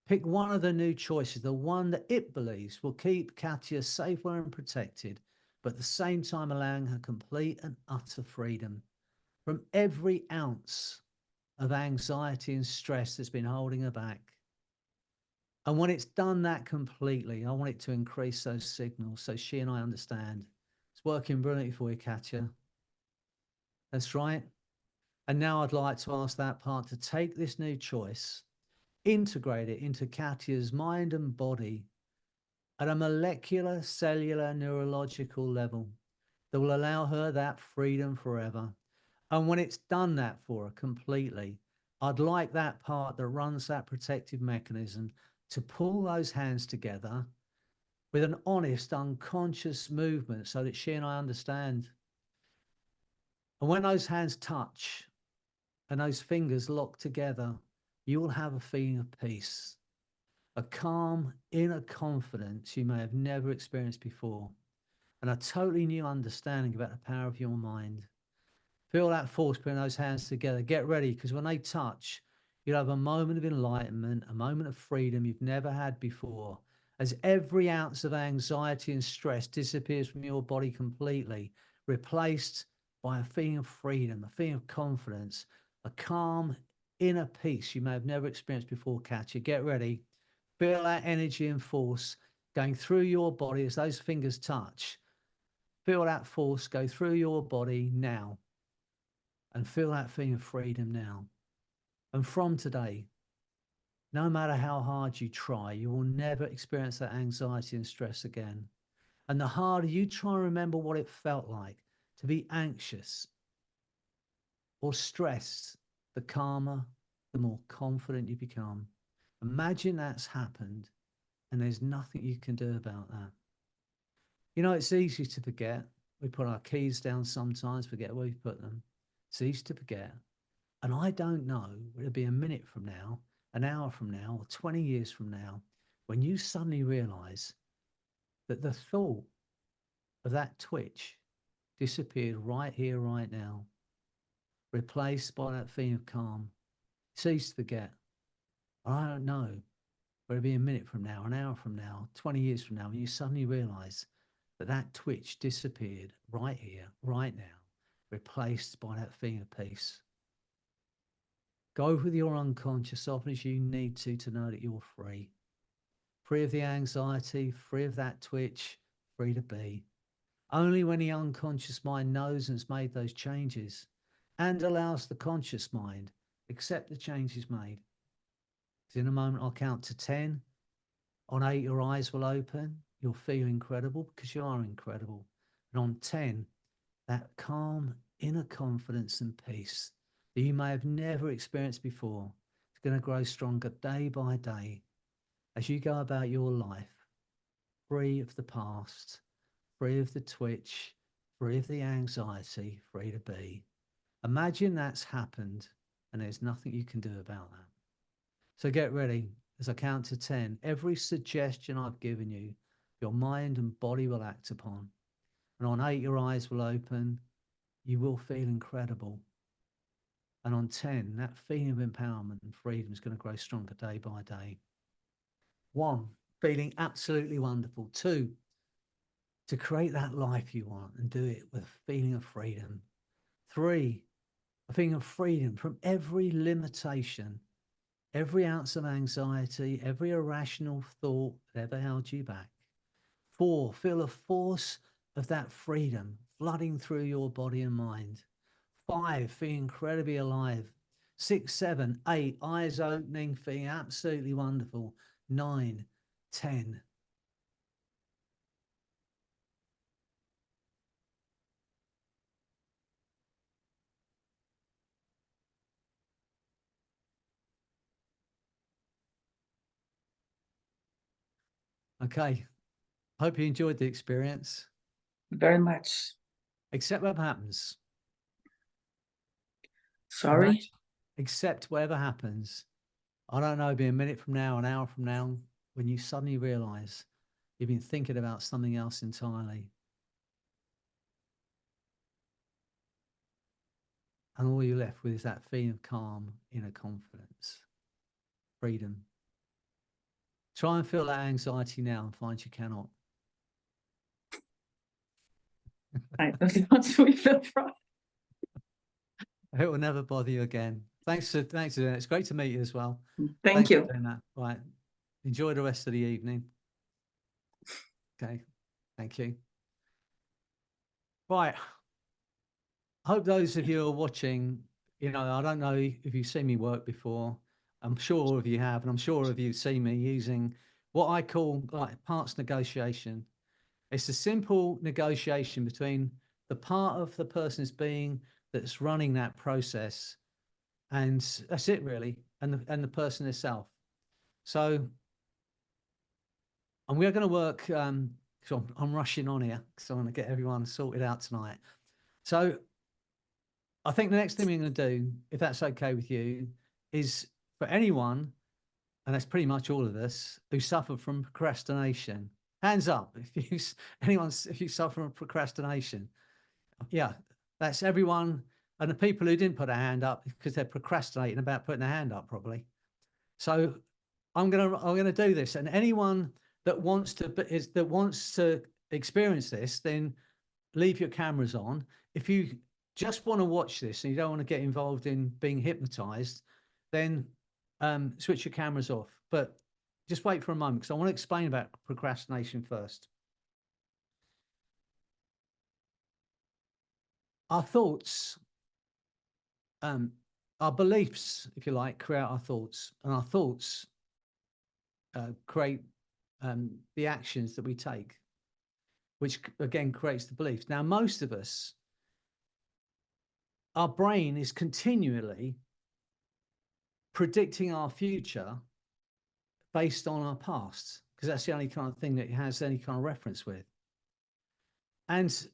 Pick one of the new choices, the one that it believes will keep Katya safer and protected, but at the same time allowing her complete and utter freedom from every ounce of anxiety and stress that's been holding her back. And when it's done that completely, I want it to increase those signals so she and I understand. It's working brilliantly for you, Katya. That's right. And now I'd like to ask that part to take this new choice, integrate it into Katya's mind and body at a molecular, cellular, neurological level that will allow her that freedom forever. And when it's done that for her completely, I'd like that part that runs that protective mechanism to pull those hands together with an honest, unconscious movement so that she and I understand. And when those hands touch and those fingers lock together, you will have a feeling of peace, a calm inner confidence you may have never experienced before, and a totally new understanding about the power of your mind. Feel that force putting those hands together. Get ready, because when they touch, You'll have a moment of enlightenment, a moment of freedom you've never had before, as every ounce of anxiety and stress disappears from your body completely, replaced by a feeling of freedom, a feeling of confidence, a calm inner peace you may have never experienced before. Catcher, get ready. Feel that energy and force going through your body as those fingers touch. Feel that force go through your body now, and feel that feeling of freedom now. And from today, no matter how hard you try, you will never experience that anxiety and stress again. And the harder you try and remember what it felt like to be anxious or stressed, the calmer, the more confident you become. Imagine that's happened and there's nothing you can do about that. You know, it's easy to forget. We put our keys down sometimes, forget where we put them. It's easy to forget. And I don't know, it'll be a minute from now, an hour from now, or 20 years from now, when you suddenly realize that the thought of that twitch disappeared right here, right now, replaced by that feeling of calm. It's easy to forget. I don't know, but it'll be a minute from now, an hour from now, 20 years from now, when you suddenly realize that that twitch disappeared right here, right now, replaced by that feeling of peace. Go with your unconscious often as you need to know that you're free. Free of the anxiety, free of that twitch, free to be. Only when the unconscious mind knows and has made those changes and allows the conscious mind accept the changes made. Because in a moment, I'll count to 10. On 8, your eyes will open. You'll feel incredible because you are incredible. And on 10, that calm inner confidence and peace that you may have never experienced before is going to grow stronger day by day as you go about your life, free of the past, free of the twitch, free of the anxiety, free to be. Imagine that's happened and there's nothing you can do about that. So get ready. As I count to 10, every suggestion I've given you, your mind and body will act upon. And on 8, your eyes will open. You will feel incredible. And on 10, that feeling of empowerment and freedom is going to grow stronger day by day. 1, feeling absolutely wonderful. 2, to create that life you want and do it with a feeling of freedom. 3, a feeling of freedom from every limitation, every ounce of anxiety, every irrational thought that ever held you back. 4, feel the force of that freedom flooding through your body and mind. 5, feeling incredibly alive. 6, 7, 8, eyes opening, feeling absolutely wonderful. 9, 10. Okay. Hope you enjoyed the experience. Very much. Accept what happens. Sorry. Accept whatever happens. I don't know, it'll be a minute from now, an hour from now, when you suddenly realize you've been thinking about something else entirely. And all you're left with is that feeling of calm, inner confidence, freedom. Try and feel that anxiety now and find you cannot. I don't want to feel right. It will never bother you again. Thanks for doing it. It's great to meet you as well. Thank Thanks you. for doing that. Right. Enjoy the rest of the evening. Okay. Thank you. Right. I hope those of you who are watching, you know, I don't know if you've seen me work before. I'm sure all of you have, and I'm sure all of you see me using what I call like parts negotiation. It's a simple negotiation between the part of the person's being that's running that process, and that's it really, and the person itself. So, and we're going to work. So I'm rushing on here because I want to get everyone sorted out tonight. So, I think the next thing we're going to do, if that's okay with you, is for anyone, and that's pretty much all of us, who suffer from procrastination. Hands up if you suffer from procrastination. Yeah, that's everyone And the people who didn't put a hand up because they're procrastinating about putting a hand up probably. So I'm gonna do this, and anyone that wants to experience this, then leave your cameras on. If you just want to watch this and you don't want to get involved in being hypnotized, then switch your cameras off. But just wait for a moment because I want to explain about procrastination first. Our thoughts, our beliefs, if you like, create our thoughts, and our thoughts create the actions that we take, which again creates the beliefs. Now, most of us, our brain is continually predicting our future based on our past, because that's the only kind of thing that it has any kind of reference with. And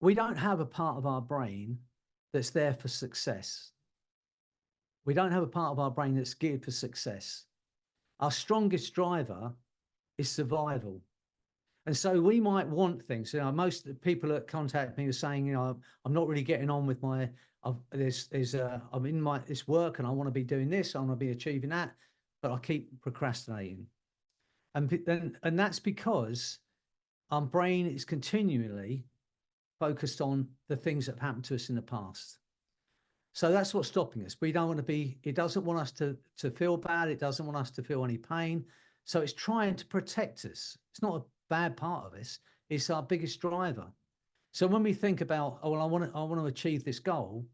we don't have a part of our brain that's there for success. We don't have a part of our brain that's geared for success. Our strongest driver is survival. And so we might want things. You know, most people that contact me are saying, you know, I'm not really getting on with my, I'm in my this work and I want to be doing this, I want to be achieving that, but I keep procrastinating. And that's because our brain is continually focused on the things that have happened to us in the past. So that's what's stopping us. We don't want to be, it doesn't want us to feel bad. It doesn't want us to feel any pain. So it's trying to protect us. It's not a bad part of this. It's our biggest driver. So when we think about, oh, well, I want to achieve this goal,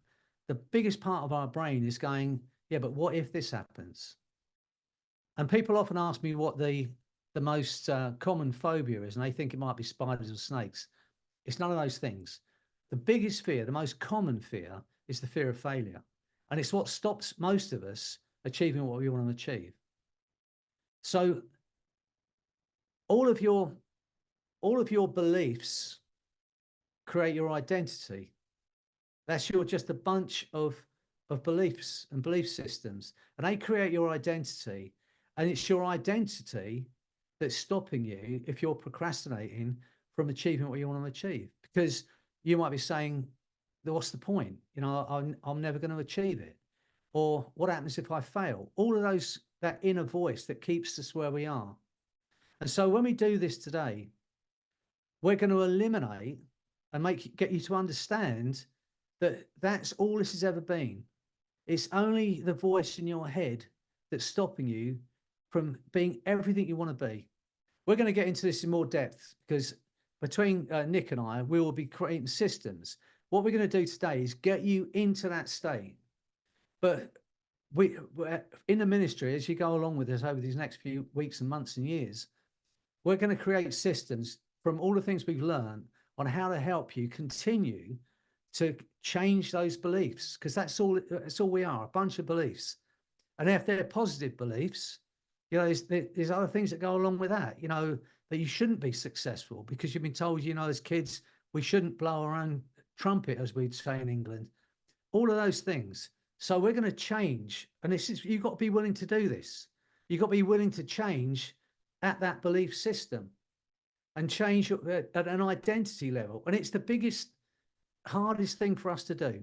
the biggest part of our brain is going, yeah, but what if this happens? And people often ask me what the most common phobia is, and they think it might be spiders or snakes. It's none of those things. The biggest fear, the most common fear, is the fear of failure. And it's what stops most of us achieving what we want to achieve. So all of your beliefs create your identity. That's just a bunch of beliefs and belief systems, and they create your identity. And it's your identity that's stopping you, if you're procrastinating, from achieving what you want to achieve. Because you might be saying, what's the point? You know, I'm never going to achieve it. Or what happens if I fail? All of those, that inner voice that keeps us where we are. And so when we do this today, we're going to eliminate and get you to understand that that's all this has ever been. It's only the voice in your head that's stopping you from being everything you want to be. We're going to get into this in more depth because between Nick and I, we will be creating systems. What we're going to do today is get you into that state. But in the ministry, as you go along with us over these next few weeks and months and years, we're going to create systems from all the things we've learned on how to help you continue to change those beliefs, because that's all we are, a bunch of beliefs. And if they're positive beliefs, you know, there's other things that go along with that, you know, that you shouldn't be successful because you've been told, you know, as kids, we shouldn't blow our own trumpet, as we'd say in England, all of those things. So we're going to change. And you've got to be willing to do this. You've got to be willing to change at that belief system and change at an identity level. And it's the hardest thing for us to do.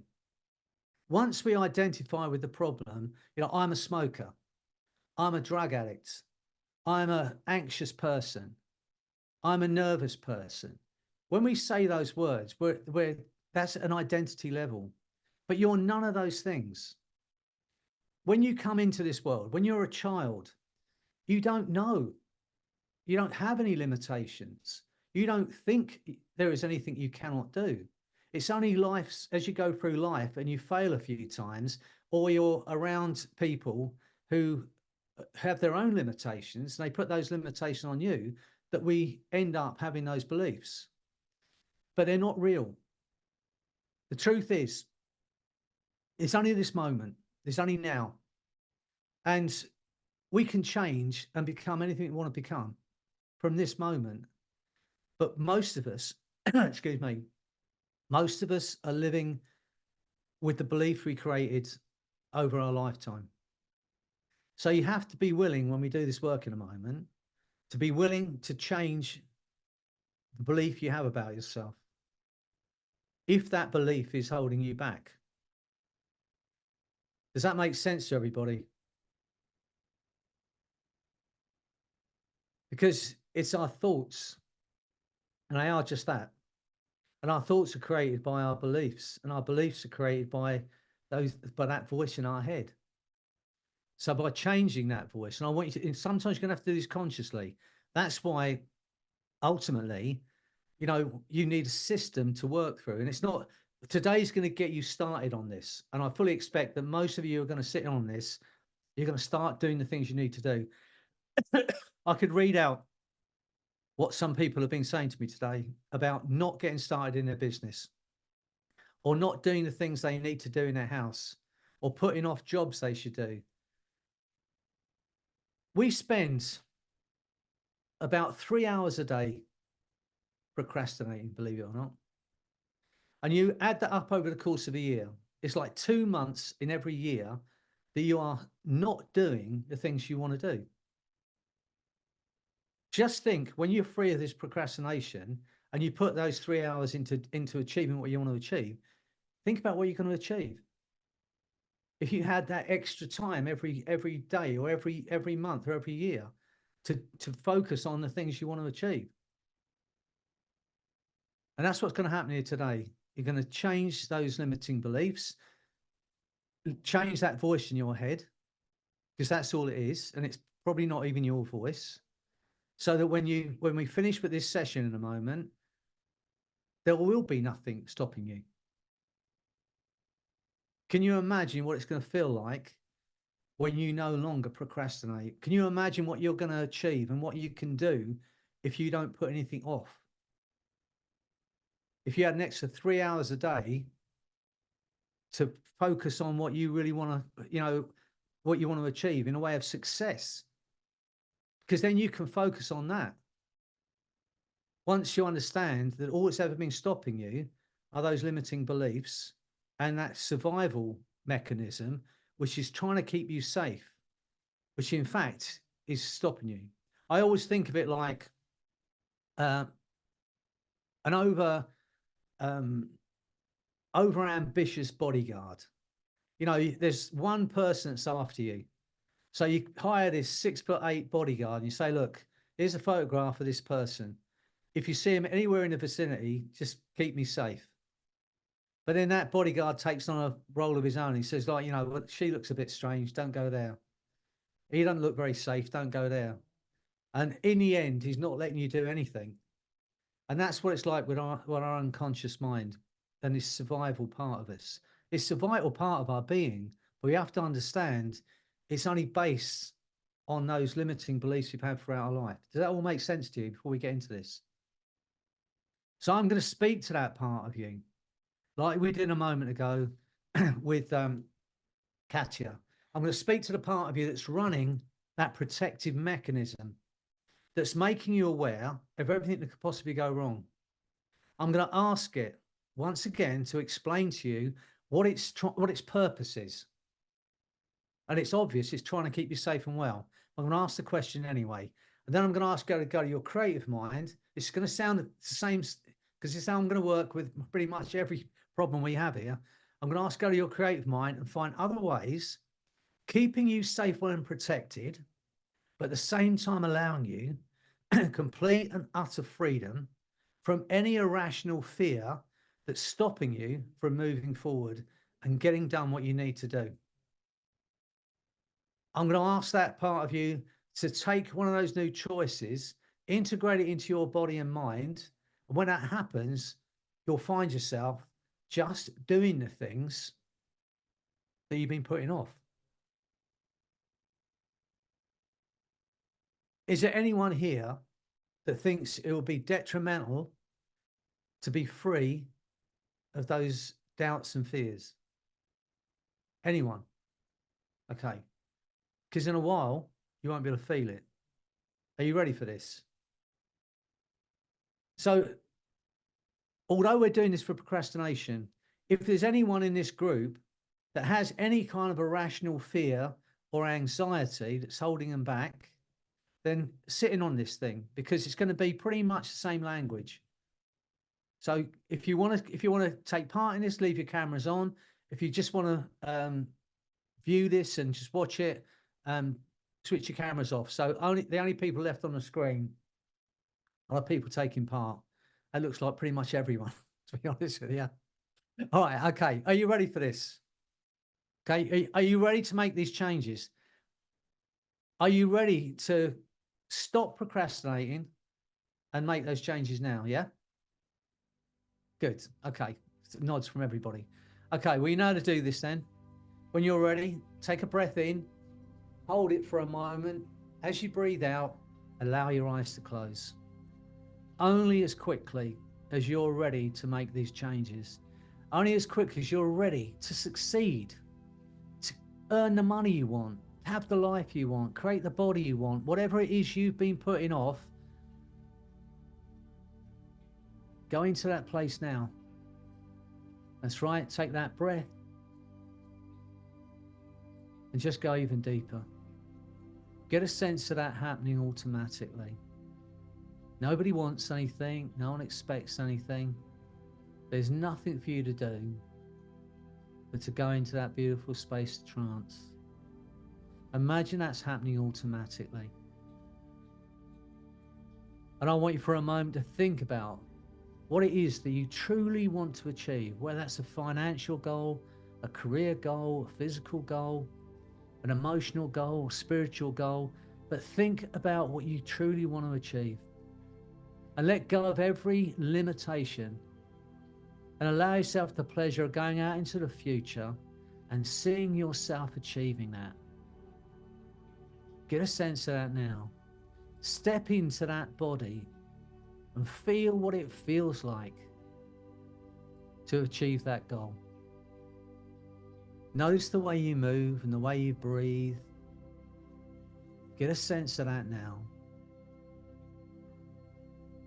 Once we identify with the problem, you know, I'm a smoker, I'm a drug addict, I'm an anxious person, I'm a nervous person. When we say those words, that's an identity level, but you're none of those things. When you come into this world, when you're a child, you don't know, you don't have any limitations. You don't think there is anything you cannot do. It's only life, as you go through life and you fail a few times, or you're around people who have their own limitations, and they put those limitations on you, that we end up having those beliefs. But they're not real. The truth is, it's only this moment, it's only now. And we can change and become anything we want to become from this moment. But most of us, excuse me, most of us are living with the belief we created over our lifetime. So you have to be willing, when we do this work in a moment, to be willing to change the belief you have about yourself. if that belief is holding you back. Does that make sense to everybody? Because it's our thoughts, and they are just that. And our thoughts are created by our beliefs, and our beliefs are created by that voice in our head. So by changing that voice, and I want you to, and sometimes you're going to have to do this consciously. That's why ultimately, you know, you need a system to work through. And it's not, today's going to get you started on this. And I fully expect that most of you are going to sit on this. You're going to start doing the things you need to do. I could read out what some people have been saying to me today about not getting started in their business, or not doing the things they need to do in their house, or putting off jobs they should do. We spend about 3 hours a day procrastinating, believe it or not. And you add that up over the course of a year, it's like 2 months in every year that you are not doing the things you want to do. Just think, when you're free of this procrastination and you put those 3 hours into achieving what you want to achieve, think about what you're going to achieve. If you had that extra time every day, or every month, or every year to focus on the things you want to achieve. And that's what's going to happen here today. You're going to change those limiting beliefs, change that voice in your head, because that's all it is. And it's probably not even your voice. So that when we finish with this session in a moment, there will be nothing stopping you. Can you imagine what it's going to feel like when you no longer procrastinate? Can you imagine what you're going to achieve and what you can do if you don't put anything off? If you had an extra 3 hours a day to focus on what you really want to, you know, what you want to achieve in a way of success, because then you can focus on that. Once you understand that all that's ever been stopping you are those limiting beliefs and that survival mechanism, which is trying to keep you safe, which in fact is stopping you. I always think of it like an over ambitious bodyguard. You know, there's one person that's after you. So you hire this 6'8" bodyguard and you say, look, here's a photograph of this person. If you see him anywhere in the vicinity, just keep me safe. But then that bodyguard takes on a role of his own. He says, like, you know, she looks a bit strange, don't go there. He doesn't look very safe, don't go there. And in the end, he's not letting you do anything. And that's what it's like with our unconscious mind and this survival part of us. It's a vital part of our being, but we have to understand it's only based on those limiting beliefs we've had throughout our life. Does that all make sense to you before we get into this? So I'm going to speak to that part of you, like we did a moment ago with Katya. I'm going to speak to the part of you that's running that protective mechanism, that's making you aware of everything that could possibly go wrong. I'm going to ask it once again to explain to you what its purpose is. And it's obvious, it's trying to keep you safe and well. I'm going to ask the question anyway. And then I'm going to ask you to go to your creative mind. It's going to sound the same, because it's how I'm going to work with pretty much every problem we have here. I'm going to ask you to go to your creative mind and find other ways, keeping you safe, well, and protected, but at the same time allowing you complete and utter freedom from any irrational fear that's stopping you from moving forward and getting done what you need to do. I'm going to ask that part of you to take one of those new choices, integrate it into your body and mind. And when that happens, you'll find yourself just doing the things that you've been putting off. Is there anyone here that thinks it will be detrimental to be free of those doubts and fears? Anyone? Okay. Because in a while, you won't be able to feel it. Are you ready for this? So, although we're doing this for procrastination, if there's anyone in this group that has any kind of irrational fear or anxiety that's holding them back, then sitting on this thing, because it's going to be pretty much the same language. So if you want to take part in this, leave your cameras on. If you just want to view this and just watch it, switch your cameras off. So the only people left on the screen are people taking part. It looks like pretty much everyone, to be honest with you. All right, okay. Are you ready for this? Okay, are you ready to make these changes? Are you ready to stop procrastinating and make those changes now? Yeah. Good. Okay. Nods from everybody. Okay. Well, you know how to do this then. When you're ready, take a breath in, hold it for a moment. As you breathe out, allow your eyes to close. Only as quickly as you're ready to make these changes, only as quickly as you're ready to succeed, to earn the money you want, have the life you want, create the body you want, whatever it is you've been putting off, go into that place now. That's right. Take that breath and just go even deeper. Get a sense of that happening automatically. Nobody wants anything. No one expects anything. There's nothing for you to do but to go into that beautiful space of trance. Imagine that's happening automatically. And I want you for a moment to think about what it is that you truly want to achieve, whether that's a financial goal, a career goal, a physical goal, an emotional goal, a spiritual goal. But think about what you truly want to achieve and let go of every limitation and allow yourself the pleasure of going out into the future and seeing yourself achieving that. Get a sense of that now. Step into that body and feel what it feels like to achieve that goal. Notice the way you move and the way you breathe. Get a sense of that now.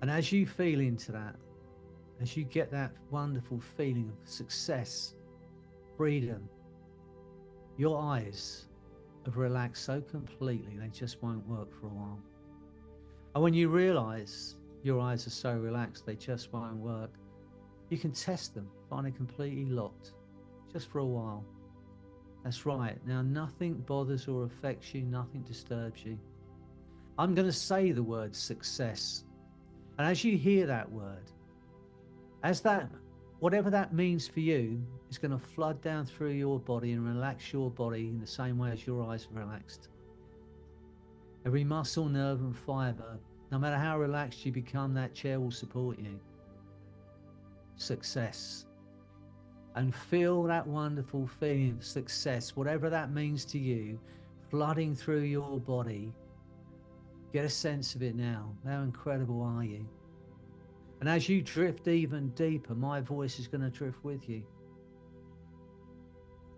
And as you feel into that, as you get that wonderful feeling of success, freedom, your eyes have relaxed so completely they just won't work for a while. And when you realize your eyes are so relaxed they just won't work, you can test them, find it completely locked, just for a while. That's right. Now nothing bothers or affects you, nothing disturbs you. I'm going to say the word success. And as you hear that word, as that, whatever that means for you, is going to flood down through your body and relax your body in the same way as your eyes are relaxed. Every muscle, nerve and fiber, no matter how relaxed you become, that chair will support you. Success. And feel that wonderful feeling of success, whatever that means to you, flooding through your body. Get a sense of it now. How incredible are you? And as you drift even deeper, my voice is going to drift with you.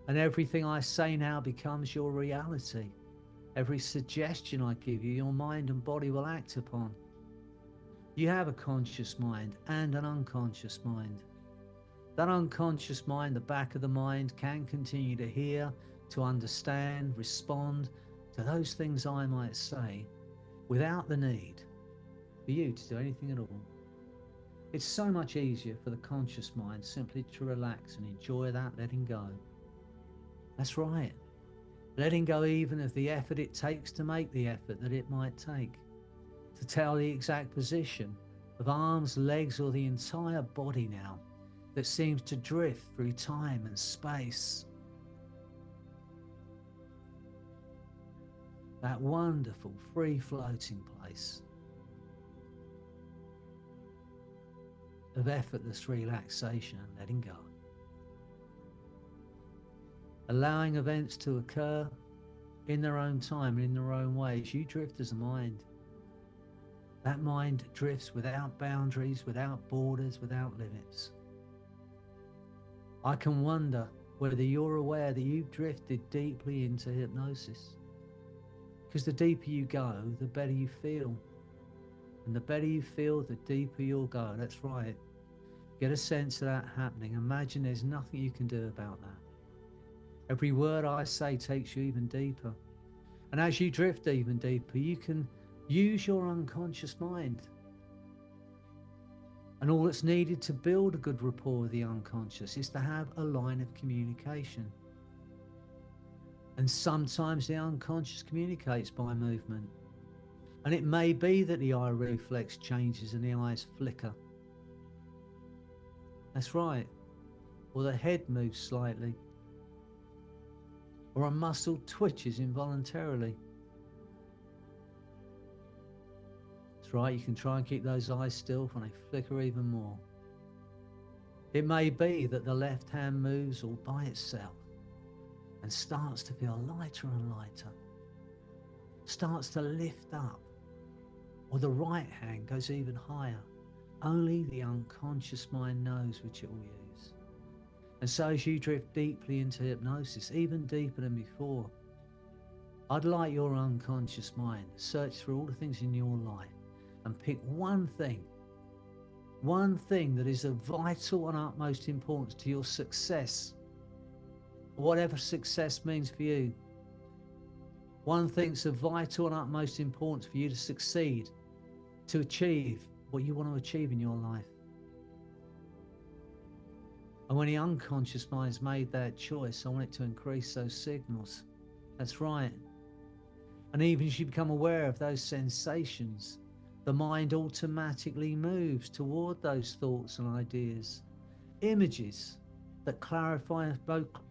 And everything I say now becomes your reality. Every suggestion I give you, your mind and body will act upon. You have a conscious mind and an unconscious mind. That unconscious mind, the back of the mind, can continue to hear, to understand, respond to those things I might say without the need for you to do anything at all. It's so much easier for the conscious mind simply to relax and enjoy that letting go. That's right. Letting go even of the effort it takes to make the effort that it might take. To tell the exact position of arms, legs, or the entire body now that seems to drift through time and space. That wonderful free floating place of effortless relaxation and letting go. Allowing events to occur in their own time and in their own ways. You drift as a mind. That mind drifts without boundaries, without borders, without limits. I can wonder whether you're aware that you've drifted deeply into hypnosis. Because the deeper you go, the better you feel. And the better you feel, the deeper you'll go. That's right. Get a sense of that happening. Imagine there's nothing you can do about that. Every word I say takes you even deeper. And as you drift even deeper, you can use your unconscious mind And all that's needed to build a good rapport with the unconscious is to have a line of communication. And sometimes the unconscious communicates by movement. And it may be that the eye reflex changes and the eyes flicker. That's right. Or the head moves slightly. Or a muscle twitches involuntarily. That's right, you can try and keep those eyes still when they flicker even more. It may be that the left hand moves all by itself and starts to feel lighter and lighter, starts to lift up, or the right hand goes even higher. Only the unconscious mind knows which it will use. And so as you drift deeply into hypnosis, even deeper than before, I'd like your unconscious mind to search through all the things in your life and pick one thing that is of vital and utmost importance to your success, whatever success means for you. One thing that's of vital and utmost importance for you to succeed, to achieve what you want to achieve in your life. And when the unconscious mind's made that choice, I want it to increase those signals. That's right. And even as you become aware of those sensations, the mind automatically moves toward those thoughts and ideas, images that clarify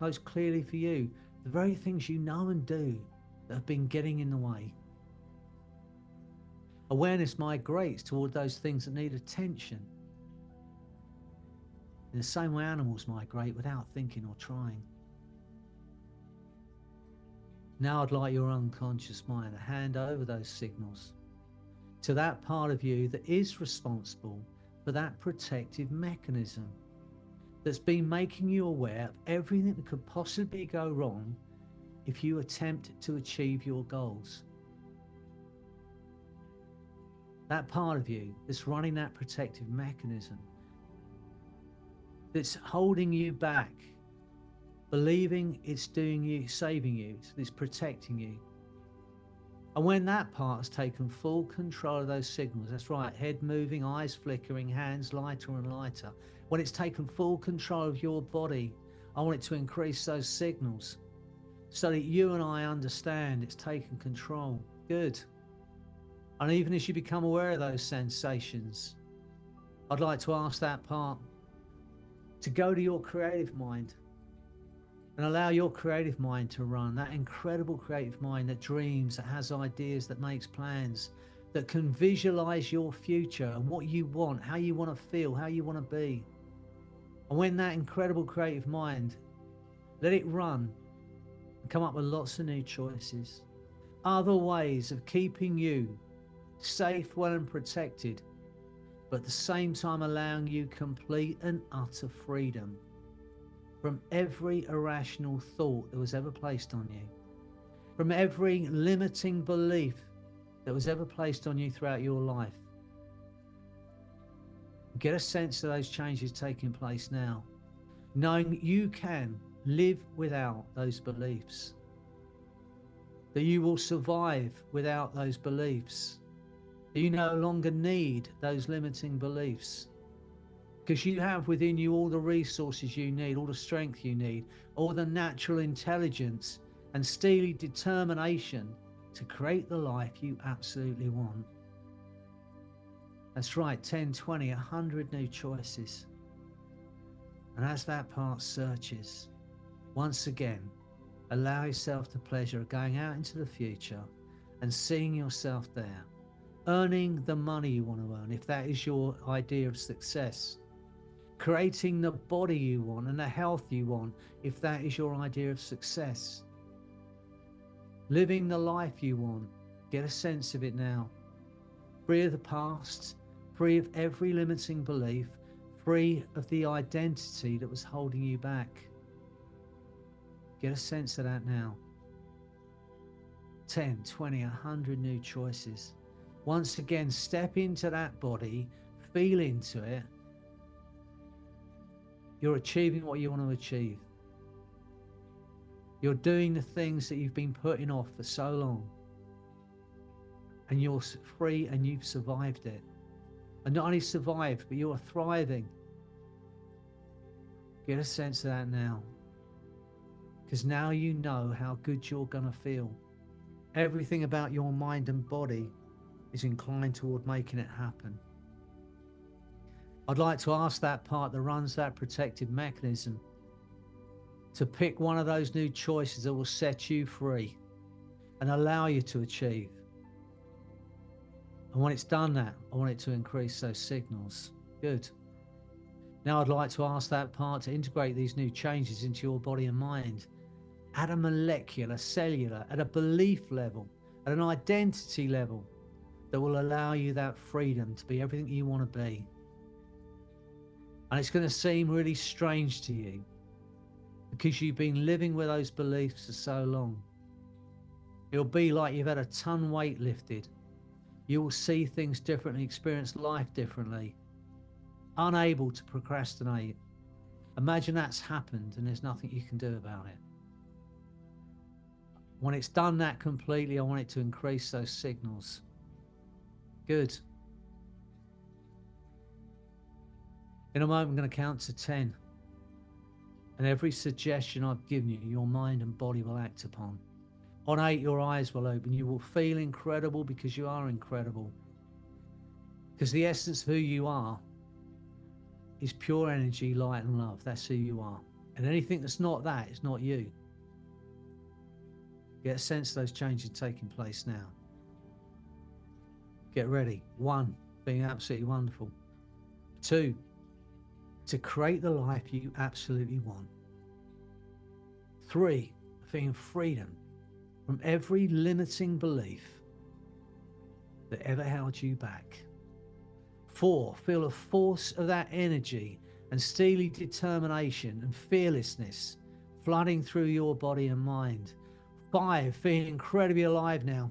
most clearly for you the very things you know and do that have been getting in the way. Awareness migrates toward those things that need attention, in the same way animals migrate without thinking or trying. Now I'd like your unconscious mind to hand over those signals to that part of you that is responsible for that protective mechanism that's been making you aware of everything that could possibly go wrong if you attempt to achieve your goals. That part of you that's running that protective mechanism, that's holding you back, believing it's doing you, saving you, it's protecting you. And when that part has taken full control of those signals, that's right, head moving, eyes flickering, hands lighter and lighter. When it's taken full control of your body, I want it to increase those signals so that you and I understand it's taken control. Good. And even as you become aware of those sensations, I'd like to ask that part to go to your creative mind and allow your creative mind to run, that incredible creative mind that dreams, that has ideas, that makes plans, that can visualize your future and what you want, how you want to feel, how you want to be. And when that incredible creative mind, let it run and come up with lots of new choices, other ways of keeping you safe, well and protected, but at the same time allowing you complete and utter freedom from every irrational thought that was ever placed on you, from every limiting belief that was ever placed on you throughout your life. Get a sense of those changes taking place now, knowing you can live without those beliefs, that you will survive without those beliefs, that you no longer need those limiting beliefs, because you have within you all the resources you need, all the strength you need, all the natural intelligence and steely determination to create the life you absolutely want. That's right, 10, 20, 100 new choices. And as that part searches, once again, allow yourself the pleasure of going out into the future and seeing yourself there, earning the money you want to earn, if that is your idea of success, creating the body you want and the health you want, if that is your idea of success, living the life you want. Get a sense of it now, free of the past, free of every limiting belief, free of the identity that was holding you back. Get a sense of that now. 10, 20, 100 new choices. Once again, step into that body, feel into it. You're achieving what you want to achieve. You're doing the things that you've been putting off for so long. And you're free and you've survived it. and not only survived, but you are thriving. Get a sense of that now, because now you know how good you're going to feel. Everything about your mind and body is inclined toward making it happen. I'd like to ask that part that runs that protective mechanism to pick one of those new choices that will set you free and allow you to achieve. And when it's done that, I want it to increase those signals. Good. Now I'd like to ask that part to integrate these new changes into your body and mind at a molecular, cellular, at a belief level, at an identity level that will allow you that freedom to be everything you want to be. And it's going to seem really strange to you because you've been living with those beliefs for so long. It'll be like you've had a ton weight lifted. You will see things differently, experience life differently, unable to procrastinate. Imagine that's happened and there's nothing you can do about it. When it's done that completely, I want it to increase those signals. Good. In a moment, I'm going to count to 10. And every suggestion I've given you, your mind and body will act upon. On 8, your eyes will open. You will feel incredible because you are incredible. Because the essence of who you are is pure energy, light and love. That's who you are. And anything that's not that is not you. Get a sense of those changes taking place now. Get ready. 1, being absolutely wonderful. 2, to create the life you absolutely want. 3, feeling freedom from every limiting belief that ever held you back. 4, feel the force of that energy and steely determination and fearlessness flooding through your body and mind. 5, feeling incredibly alive now.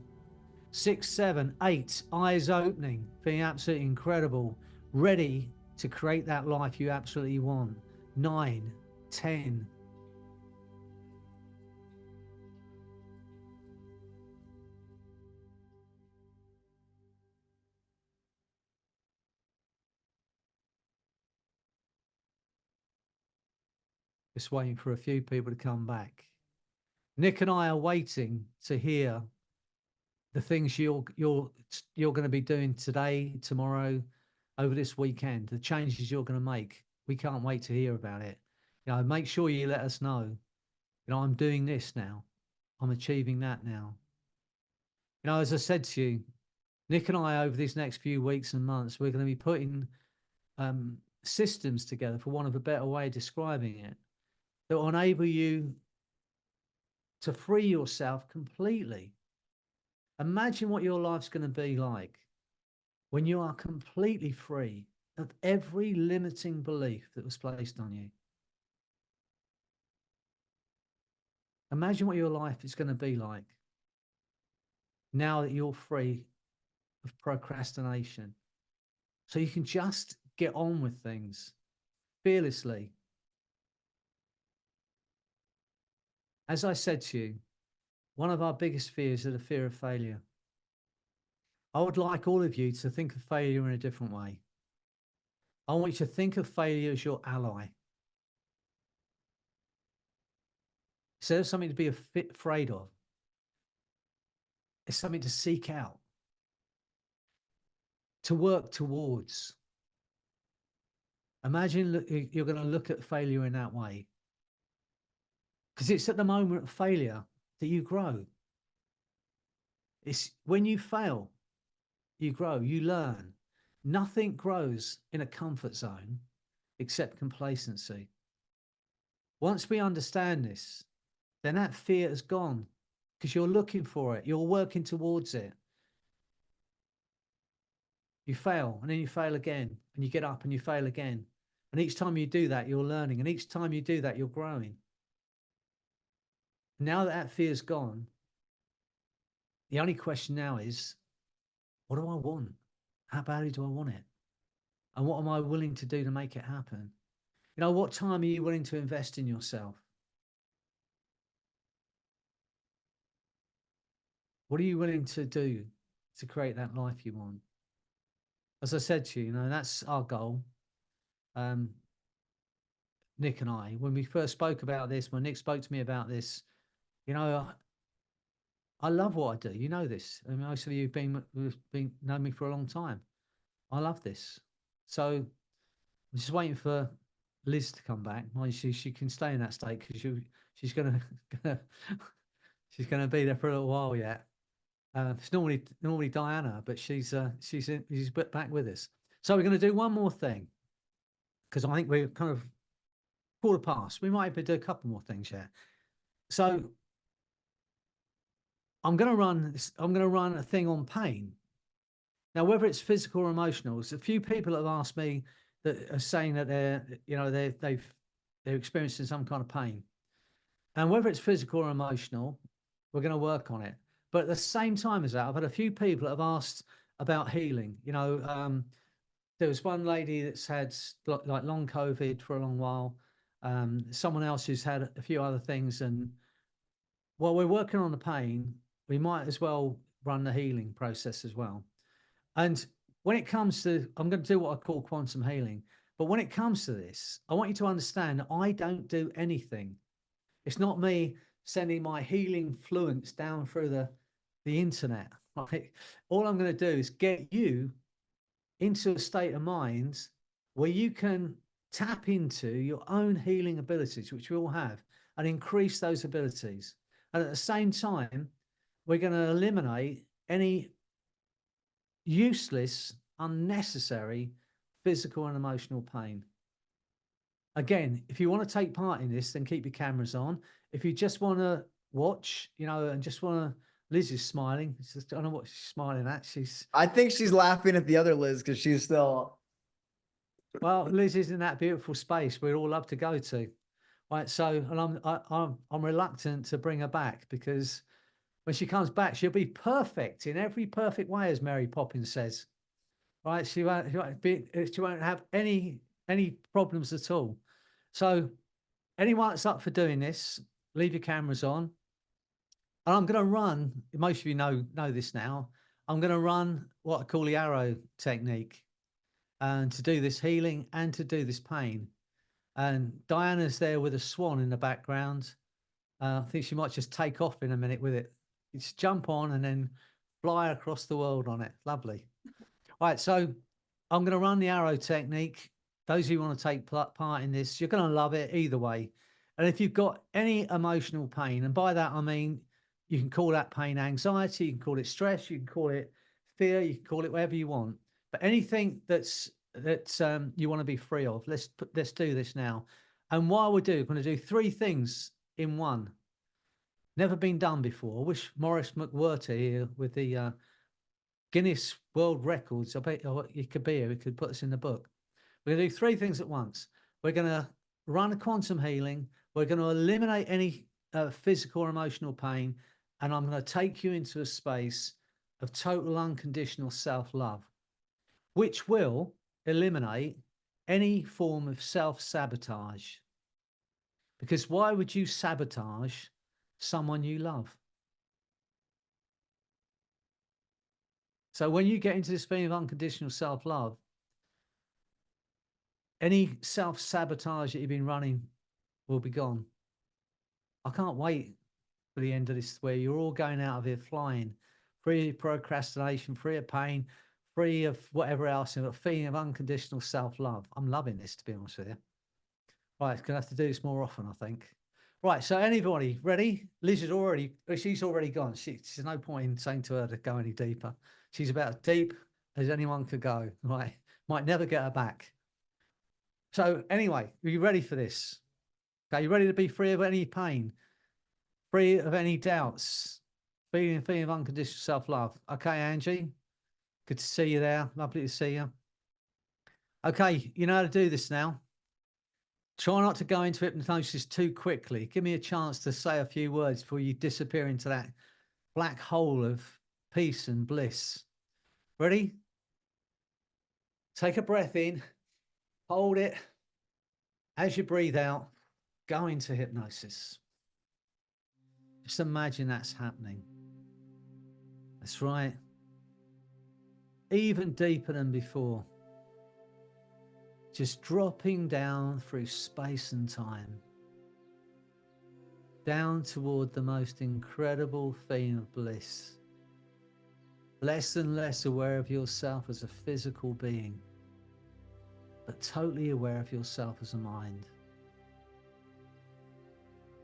6, 7, 8, eyes opening, feeling absolutely incredible, ready to create that life you absolutely want. 9, 10. Just waiting for a few people to come back. Nick and I are waiting to hear the things you're going to be doing today, tomorrow, over this weekend, the changes you're going to make. We can't wait to hear about it. You know, make sure you let us know. You know, I'm doing this now. I'm achieving that now. You know, as I said to you, Nick and I, over these next few weeks and months, we're going to be putting systems together, for want of a better way of describing it, that will enable you to free yourself completely. Imagine what your life's going to be like when you are completely free of every limiting belief that was placed on you. Imagine what your life is going to be like now that you're free of procrastination. So you can just get on with things fearlessly. As I said to you, one of our biggest fears is the fear of failure. I would like all of you to think of failure in a different way. I want you to think of failure as your ally. Instead of something to be afraid of, it's something to seek out, to work towards. Imagine you're going to look at failure in that way. Because it's at the moment of failure that you grow. It's when you fail, you grow, you learn. Nothing grows in a comfort zone except complacency. Once we understand this, then that fear is gone because you're looking for it. You're working towards it. You fail and then you fail again and you get up and you fail again. And each time you do that, you're learning. And each time you do that, you're growing. Now that fear's gone, the only question now is, what do I want? How badly do I want it? And what am I willing to do to make it happen? You know, what time are you willing to invest in yourself? What are you willing to do to create that life you want? as I said to you, you know, that's our goal. Nick and I, when we first spoke about this, when Nick spoke to me about this, you know, I love what I do. You know this. I mean, most of you have been known me for a long time. I love this. So I'm just waiting for Liz to come back. She can stay in that state because she's gonna she's gonna be there for a little while yet. It's normally Diana, but she's back with us. So we're going to do one more thing because I think we're kind of quarter past. We might even do a couple more things yet. So I'm going to run a thing on pain. Now, whether it's physical or emotional, there's a few people have asked me that are saying that they're experiencing some kind of pain, and whether it's physical or emotional, we're going to work on it. But at the same time as that, I've had a few people that have asked about healing. You know, there was one lady that's had like long COVID for a long while. Someone else who's had a few other things, and while we're working on the pain, we might as well run the healing process as well. And when it comes to, I'm going to do what I call quantum healing. But when it comes to this, I want you to understand I don't do anything. It's not me sending my healing fluence down through the internet. Right? All I'm going to do is get you into a state of mind where you can tap into your own healing abilities, which we all have, and increase those abilities. And at the same time, we're going to eliminate any useless, unnecessary physical and emotional pain. Again, if you want to take part in this, then keep your cameras on. If you just want to watch, you know, and just want to, Liz is smiling. I don't know what she's smiling at. I think she's laughing at the other Liz because she's still. Well, Liz is in that beautiful space we'd all love to go to. Right. So, and I'm reluctant to bring her back because when she comes back, she'll be perfect in every perfect way, as Mary Poppins says. Right? She won't have any problems at all. So, anyone that's up for doing this, leave your cameras on. And I'm going to run. Most of you know this now. I'm going to run what I call the arrow technique, and to do this healing and to do this pain. And Diana's there with a swan in the background. I think she might just take off in a minute with it. Just jump on and then fly across the world on it. Lovely. Right, so I'm going to run the arrow technique. Those who want to take part in this, you're going to love it either way. And if you've got any emotional pain, and by that I mean you can call that pain anxiety, you can call it stress, you can call it fear, you can call it whatever you want. But anything that you want to be free of, let's do this now. And while we're going to do 3 things in one. Never been done before. I wish Maurice McWhirter here with the Guinness World Records. I bet he could be here. He could put us in the book. We're going to do 3 things at once. We're going to run a quantum healing. We're going to eliminate any physical or emotional pain. And I'm going to take you into a space of total unconditional self-love, which will eliminate any form of self-sabotage. Because why would you sabotage someone you love? So when you get into this feeling of unconditional self-love, any self-sabotage that you've been running will be gone. I can't wait for the end of this, where you're all going out of here flying, free of procrastination, free of pain, free of whatever else, and a feeling of unconditional self-love. I'm loving this, to be honest with you. Right, gonna have to do this more often, I think. Right, so anybody ready? Liz is she's already gone. There's no point in saying to her to go any deeper. She's about as deep as anyone could go. Right, might never get her back. So anyway, are you ready for this? Okay, you ready to be free of any pain, free of any doubts, feeling of unconditional self-love? Okay, Angie, good to see you there. Lovely to see you. Okay, you know how to do this now. Try not to go into hypnosis too quickly. Give me a chance to say a few words before you disappear into that black hole of peace and bliss. Ready? Take a breath in, hold it. As you breathe out, go into hypnosis. Just imagine that's happening. That's right. even deeper than before. Just dropping down through space and time, down toward the most incredible feeling of bliss. Less and less aware of yourself as a physical being, but totally aware of yourself as a mind.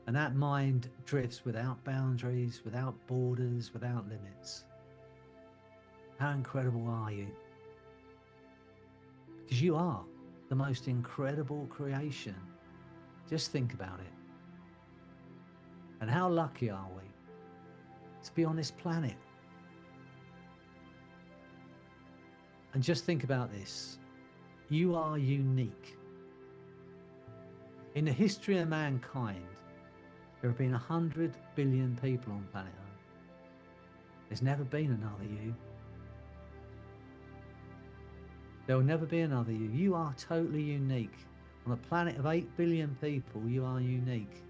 And that mind drifts without boundaries, without borders, without limits. How incredible are you? Because you are the most incredible creation. Just think about it. And how lucky are we to be on this planet? And just think about this. You are unique. In the history of mankind, there have been 100 billion people on planet Earth. There's never been another you. There will never be another you. You are totally unique. On a planet of 8 billion people, you are unique.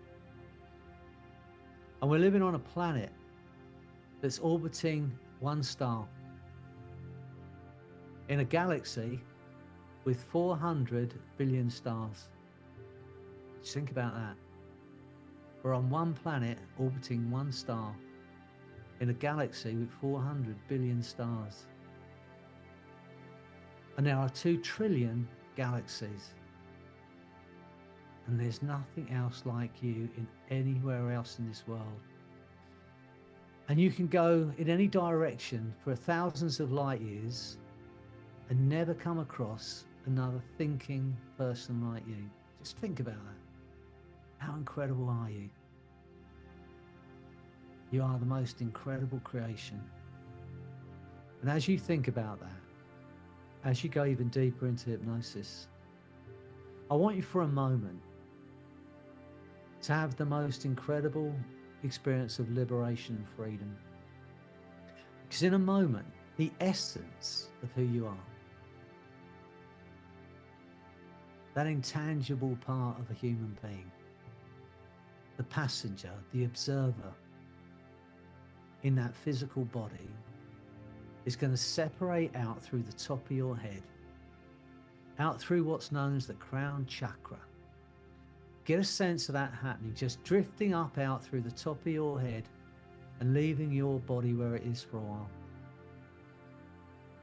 And we're living on a planet that's orbiting one star in a galaxy with 400 billion stars. Just think about that. We're on one planet orbiting one star in a galaxy with 400 billion stars. And there are 2 trillion galaxies. And there's nothing else like you in anywhere else in this world. And you can go in any direction for thousands of light years and never come across another thinking person like you. Just think about that. How incredible are you? You are the most incredible creation. And as you think about that, as you go even deeper into hypnosis, I want you for a moment to have the most incredible experience of liberation and freedom. Because in a moment, the essence of who you are, that intangible part of a human being, the passenger, the observer in that physical body, is going to separate out through the top of your head, out through what's known as the crown chakra. Get a sense of that happening, just drifting up out through the top of your head and leaving your body where it is for a while.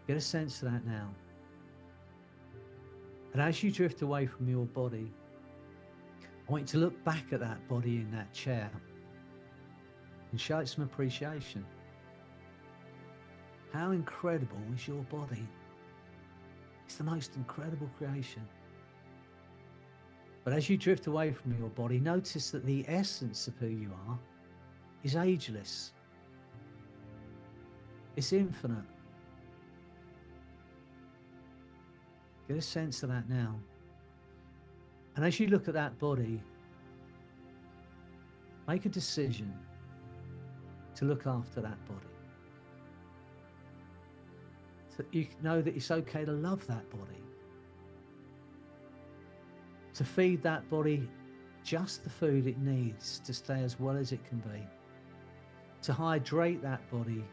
Get a sense of that now. And as you drift away from your body, I want you to look back at that body in that chair and show it some appreciation. How incredible is your body? It's the most incredible creation. But as you drift away from your body, notice that the essence of who you are is ageless. It's infinite. Get a sense of that now. And as you look at that body, make a decision to look after that body. So you know that it's okay to love that body. To feed that body just the food it needs to stay as well as it can be. To hydrate that body.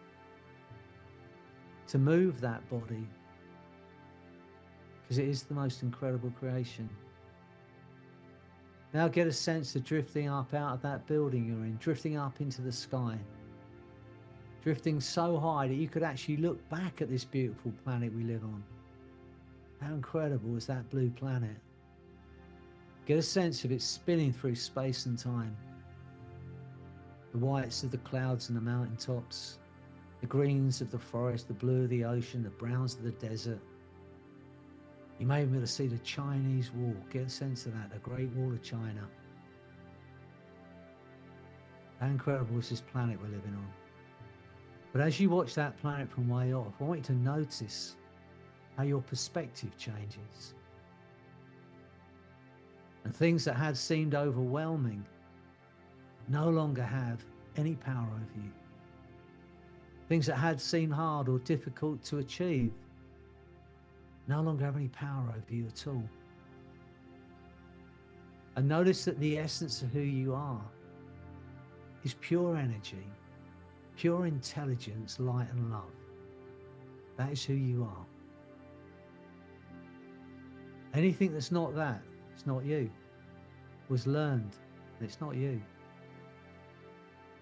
To move that body. Because it is the most incredible creation. Now get a sense of drifting up out of that building you're in, drifting up into the sky. Drifting so high that you could actually look back at this beautiful planet we live on. How incredible is that blue planet? Get a sense of it spinning through space and time. The whites of the clouds and the mountaintops, the greens of the forest, the blue of the ocean, the browns of the desert. You may be able to see the Chinese Wall. Get a sense of that, the Great Wall of China. How incredible is this planet we're living on? But as you watch that planet from way off, I want you to notice how your perspective changes. And things that had seemed overwhelming no longer have any power over you. Things that had seemed hard or difficult to achieve no longer have any power over you at all. And notice that the essence of who you are is pure energy, pure intelligence, light and love. That is who you are. Anything that's not that, it's not you. Was learned, and it's not you.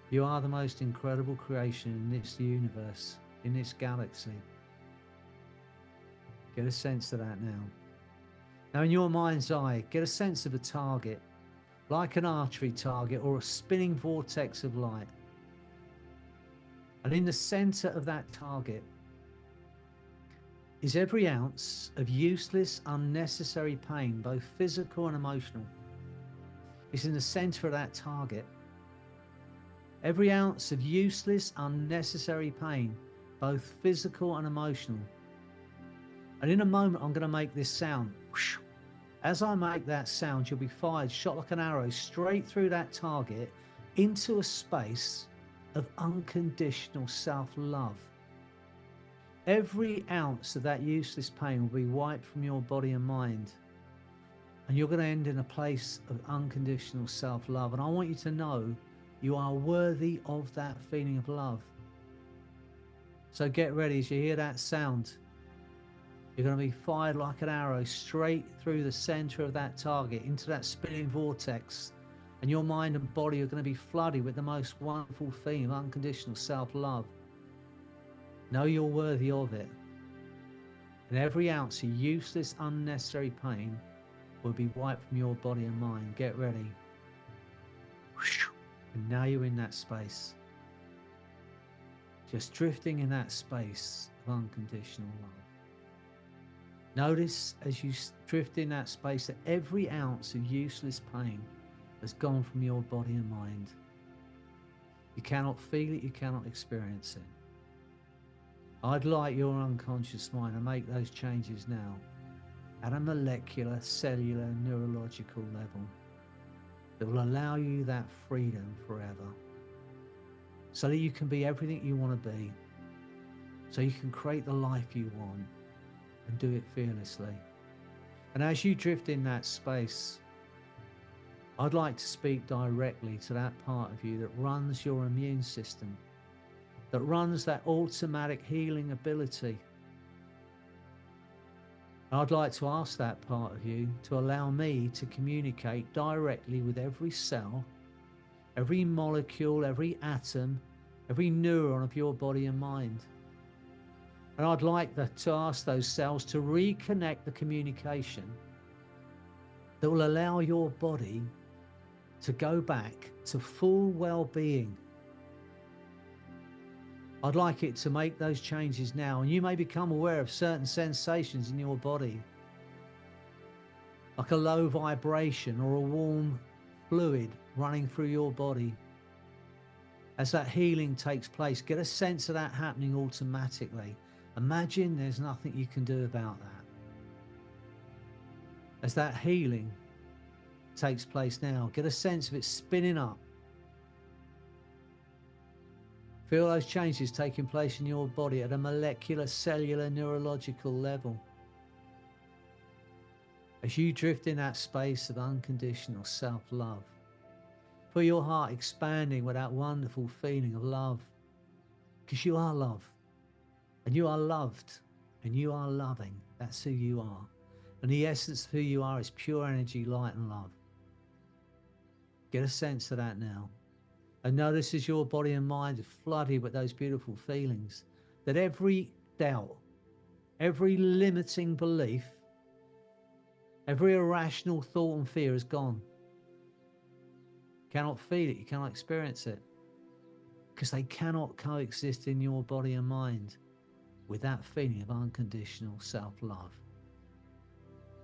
You are the most incredible creation in this universe, in this galaxy. Get a sense of that now. Now, in your mind's eye, get a sense of a target, like an archery target or a spinning vortex of light. And in the center of that target is every ounce of useless, unnecessary pain, both physical and emotional. It's in the center of that target. Every ounce of useless, unnecessary pain, both physical and emotional. And in a moment, I'm going to make this sound. As I make that sound, you'll be fired, shot like an arrow, straight through that target into a space of unconditional self-love. Every ounce of that useless pain will be wiped from your body and mind. And you're going to end in a place of unconditional self-love. And I want you to know you are worthy of that feeling of love. So get ready as you hear that sound. You're going to be fired like an arrow straight through the center of that target into that spinning vortex. And your mind and body are going to be flooded with the most wonderful feeling of unconditional self-love. Know you're worthy of it. And every ounce of useless, unnecessary pain will be wiped from your body and mind. Get ready. And now you're in that space. Just drifting in that space of unconditional love. Notice as you drift in that space that every ounce of useless pain has gone from your body and mind. You cannot feel it, you cannot experience it. I'd like your unconscious mind to make those changes now at a molecular, cellular, neurological level that will allow you that freedom forever, so that you can be everything you want to be, so you can create the life you want and do it fearlessly. And as you drift in that space, I'd like to speak directly to that part of you that runs your immune system, that runs that automatic healing ability. I'd like to ask that part of you to allow me to communicate directly with every cell, every molecule, every atom, every neuron of your body and mind. And I'd like to ask those cells to reconnect the communication that will allow your body to go back to full well-being. I'd like it to make those changes now, and you may become aware of certain sensations in your body, like a low vibration or a warm fluid running through your body. As that healing takes place, get a sense of that happening automatically. Imagine there's nothing you can do about that. As that healing takes place now, get a sense of it spinning up. Feel those changes taking place in your body at a molecular, cellular, neurological level. As you drift in that space of unconditional self-love, feel your heart expanding with that wonderful feeling of love, because you are love, and you are loved, and you are loving. That's who you are. And the essence of who you are is pure energy, light, and love. Get a sense of that now. And notice as your body and mind are flooded with those beautiful feelings, that every doubt, every limiting belief, every irrational thought and fear is gone. You cannot feel it, you cannot experience it, because they cannot coexist in your body and mind with that feeling of unconditional self-love.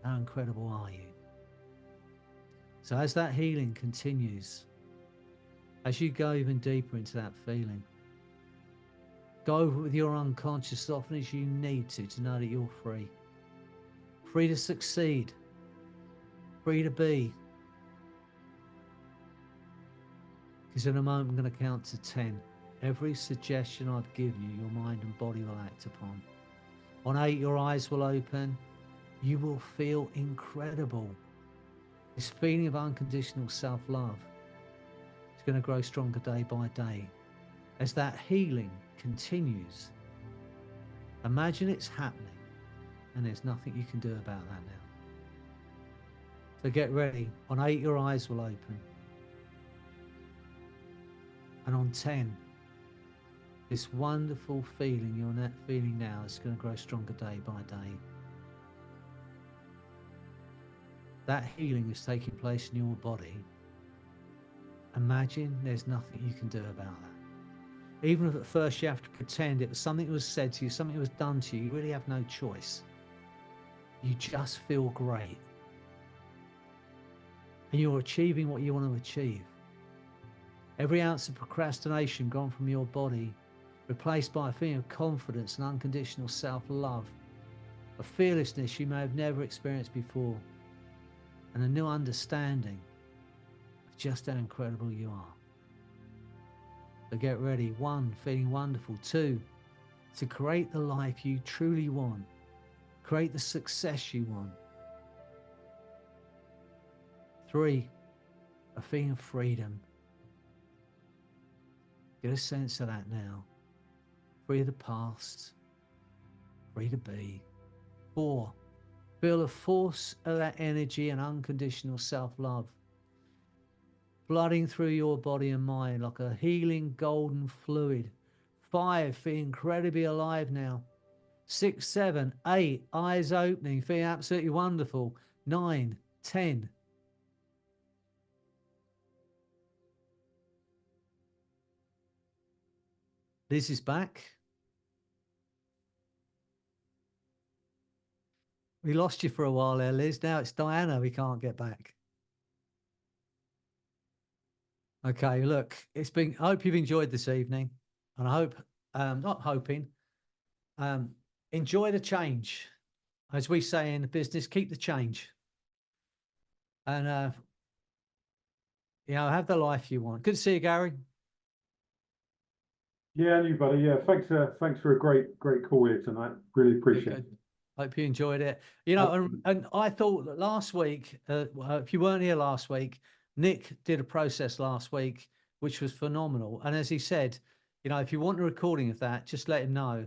How incredible are you? So as that healing continues, as you go even deeper into that feeling, go over it with your unconscious as often as you need to know that you're free. Free to succeed. Free to be. Because in a moment I'm going to count to 10. Every suggestion I've given you, your mind and body will act upon. On 8, your eyes will open. You will feel incredible. This feeling of unconditional self-love is going to grow stronger day by day as that healing continues. Imagine it's happening and there's nothing you can do about that now. So get ready. On 8, your eyes will open. And on 10, this wonderful feeling you're not feeling now is going to grow stronger day by day. That healing is taking place in your body. Imagine there's nothing you can do about that. Even if at first you have to pretend it was something that was said to you, something that was done to you, you really have no choice. You just feel great. And you're achieving what you want to achieve. Every ounce of procrastination gone from your body, replaced by a feeling of confidence and unconditional self-love, a fearlessness you may have never experienced before, and a new understanding of just how incredible you are. So get ready. 1, feeling wonderful. 2, to create the life you truly want. Create the success you want. 3, a feeling of freedom. Get a sense of that now. Free of the past. Free to be. 4, feel the force of that energy and unconditional self-love flooding through your body and mind like a healing golden fluid. 5, feel incredibly alive now. 6, 7, 8, eyes opening, feeling absolutely wonderful. 9, 10. Liz is back. We lost you for a while there, Liz. Now it's Diana we can't get back. Okay, look, it's been, I hope you've enjoyed this evening. And I hope, not hoping, enjoy the change. As we say in the business, keep the change. And, you know, have the life you want. Good to see you, Gary. Yeah, you buddy. Yeah, thanks for a great call here tonight. Really appreciate it. Hope you enjoyed it. You know, and I thought that last week, if you weren't here last week, Nick did a process last week, which was phenomenal. And as he said, you know, if you want a recording of that, just let him know.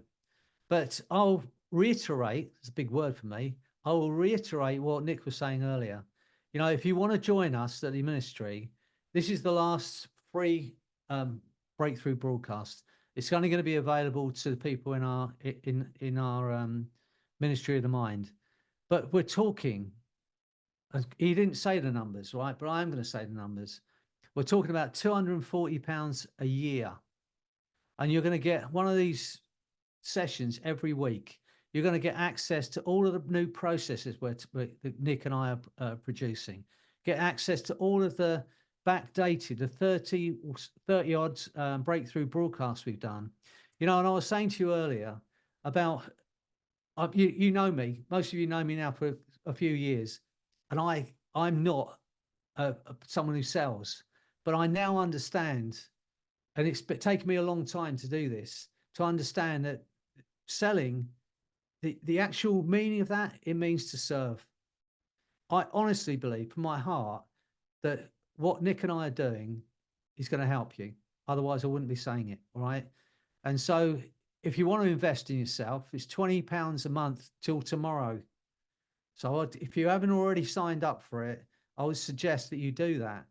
But I'll reiterate, it's a big word for me, I will reiterate what Nick was saying earlier. You know, if you want to join us at the ministry, this is the last free breakthrough broadcast. It's only going to be available to the people in our Ministry of the Mind. But we're talking, he didn't say the numbers, right? But I'm going to say the numbers. We're talking about £240 a year. And you're going to get one of these sessions every week. You're going to get access to all of the new processes that Nick and I are producing. Get access to all of the backdated, the 30 odd breakthrough broadcasts we've done. You know, and I was saying to you earlier about, you know me, most of you know me now for a few years, and I'm not someone who sells, but I now understand, and it's taken me a long time to do this, to understand that selling, the actual meaning of that, it means to serve. I honestly believe from my heart that what Nick and I are doing is going to help you. Otherwise, I wouldn't be saying it, all right? And so if you want to invest in yourself, it's £20 a month till tomorrow. So if you haven't already signed up for it, I would suggest that you do that.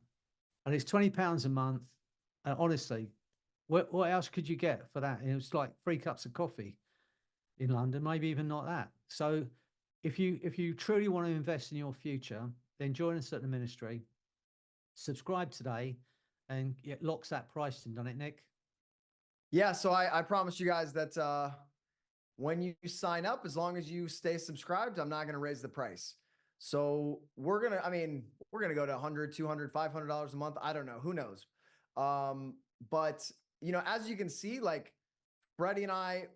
And it's £20 a month. Honestly, what else could you get for that? It was like 3 cups of coffee in London, maybe even not that. So if you truly want to invest in your future, then join us at the ministry. Subscribe today, and it locks that price in, doesn't it, Nick? Yeah, so I promise you guys that when you sign up, as long as you stay subscribed, I'm not going to raise the price. So we're going to go to $100, $200, $500 a month. I don't know. Who knows? But, you know, as you can see, like Freddie and I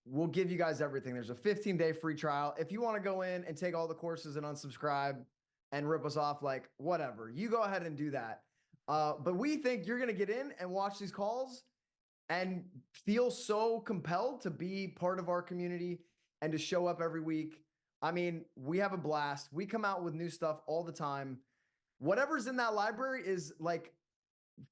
will give you guys everything. There's a 15-day free trial. If you want to go in and take all the courses and unsubscribe and rip us off, like whatever, you go ahead and do that. But we think you're going to get in and watch these calls and feel so compelled to be part of our community and to show up every week. I mean, we have a blast. We come out with new stuff all the time. Whatever's in that library is like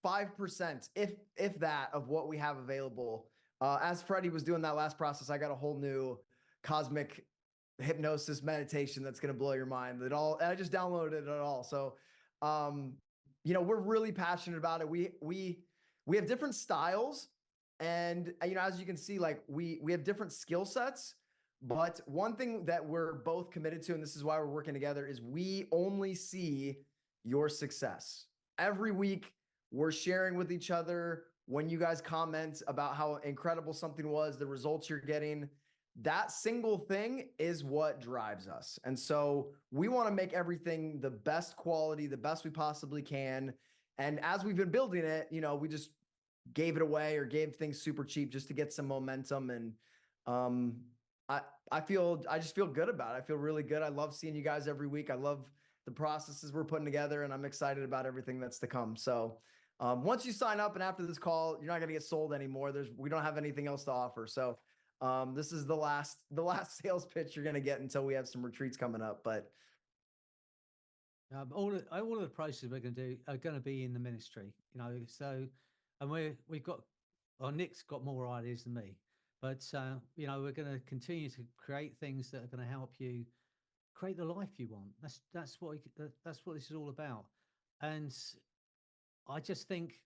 5%, if that, of what we have available. As Freddie was doing that last process, I got a whole new cosmic hypnosis meditation that's going to blow your mind. I just downloaded it all. So, you know, we're really passionate about it. We have different styles, and you know, as you can see, like we have different skill sets. But one thing that we're both committed to, and this is why we're working together, is we only see your success. Every week, we're sharing with each other when you guys comment about how incredible something was, the results you're getting. That single thing is what drives us. And so we want to make everything the best quality, the best we possibly can. And as we've been building it, you know, we just gave it away or gave things super cheap just to get some momentum. And I just feel good about it. I feel really good. I love seeing you guys every week. I love the processes we're putting together, and I'm excited about everything that's to come. So once you sign up and after this call, you're not going to get sold anymore. We don't have anything else to offer. So this is the last sales pitch you're going to get until we have some retreats coming up. But all of the processes we're going to do are going to be in the ministry, you know. So, and we've got, well, Nick's got more ideas than me, but you know, we're going to continue to create things that are going to help you create the life you want. That's what this is all about. And I just think,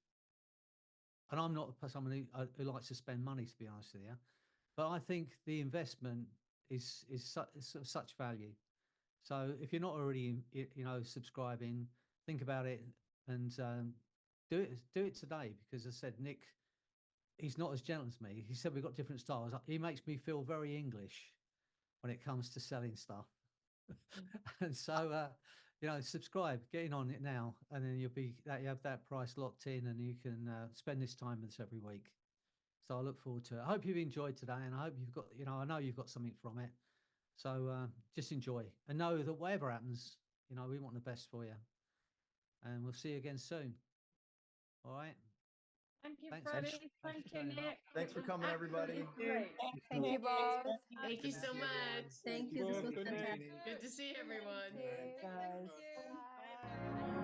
and I'm not someone who likes to spend money, to be honest with you, but I think the investment is of such value. So if you're not already, you know, subscribing, think about it and do it today. Because as I said, Nick, he's not as gentle as me. He said we've got different styles. He makes me feel very English when it comes to selling stuff. And so, you know, subscribe, get in on it now, and then you have that price locked in, and you can spend this time with us every week. So I look forward to it. I hope you've enjoyed today, and I hope you've got, you know, I know you've got something from it. So just enjoy and know that whatever happens, you know, we want the best for you. And we'll see you again soon. All right. Thank you, Thanks, Freddie. Ash. Thank Thanks for you, turning up. Nick. thanks for coming, everybody. Great. Thank you both. Thank you so much. Thank you. This was Good night. fantastic. Good to see everyone. Thank you. Guys. Bye.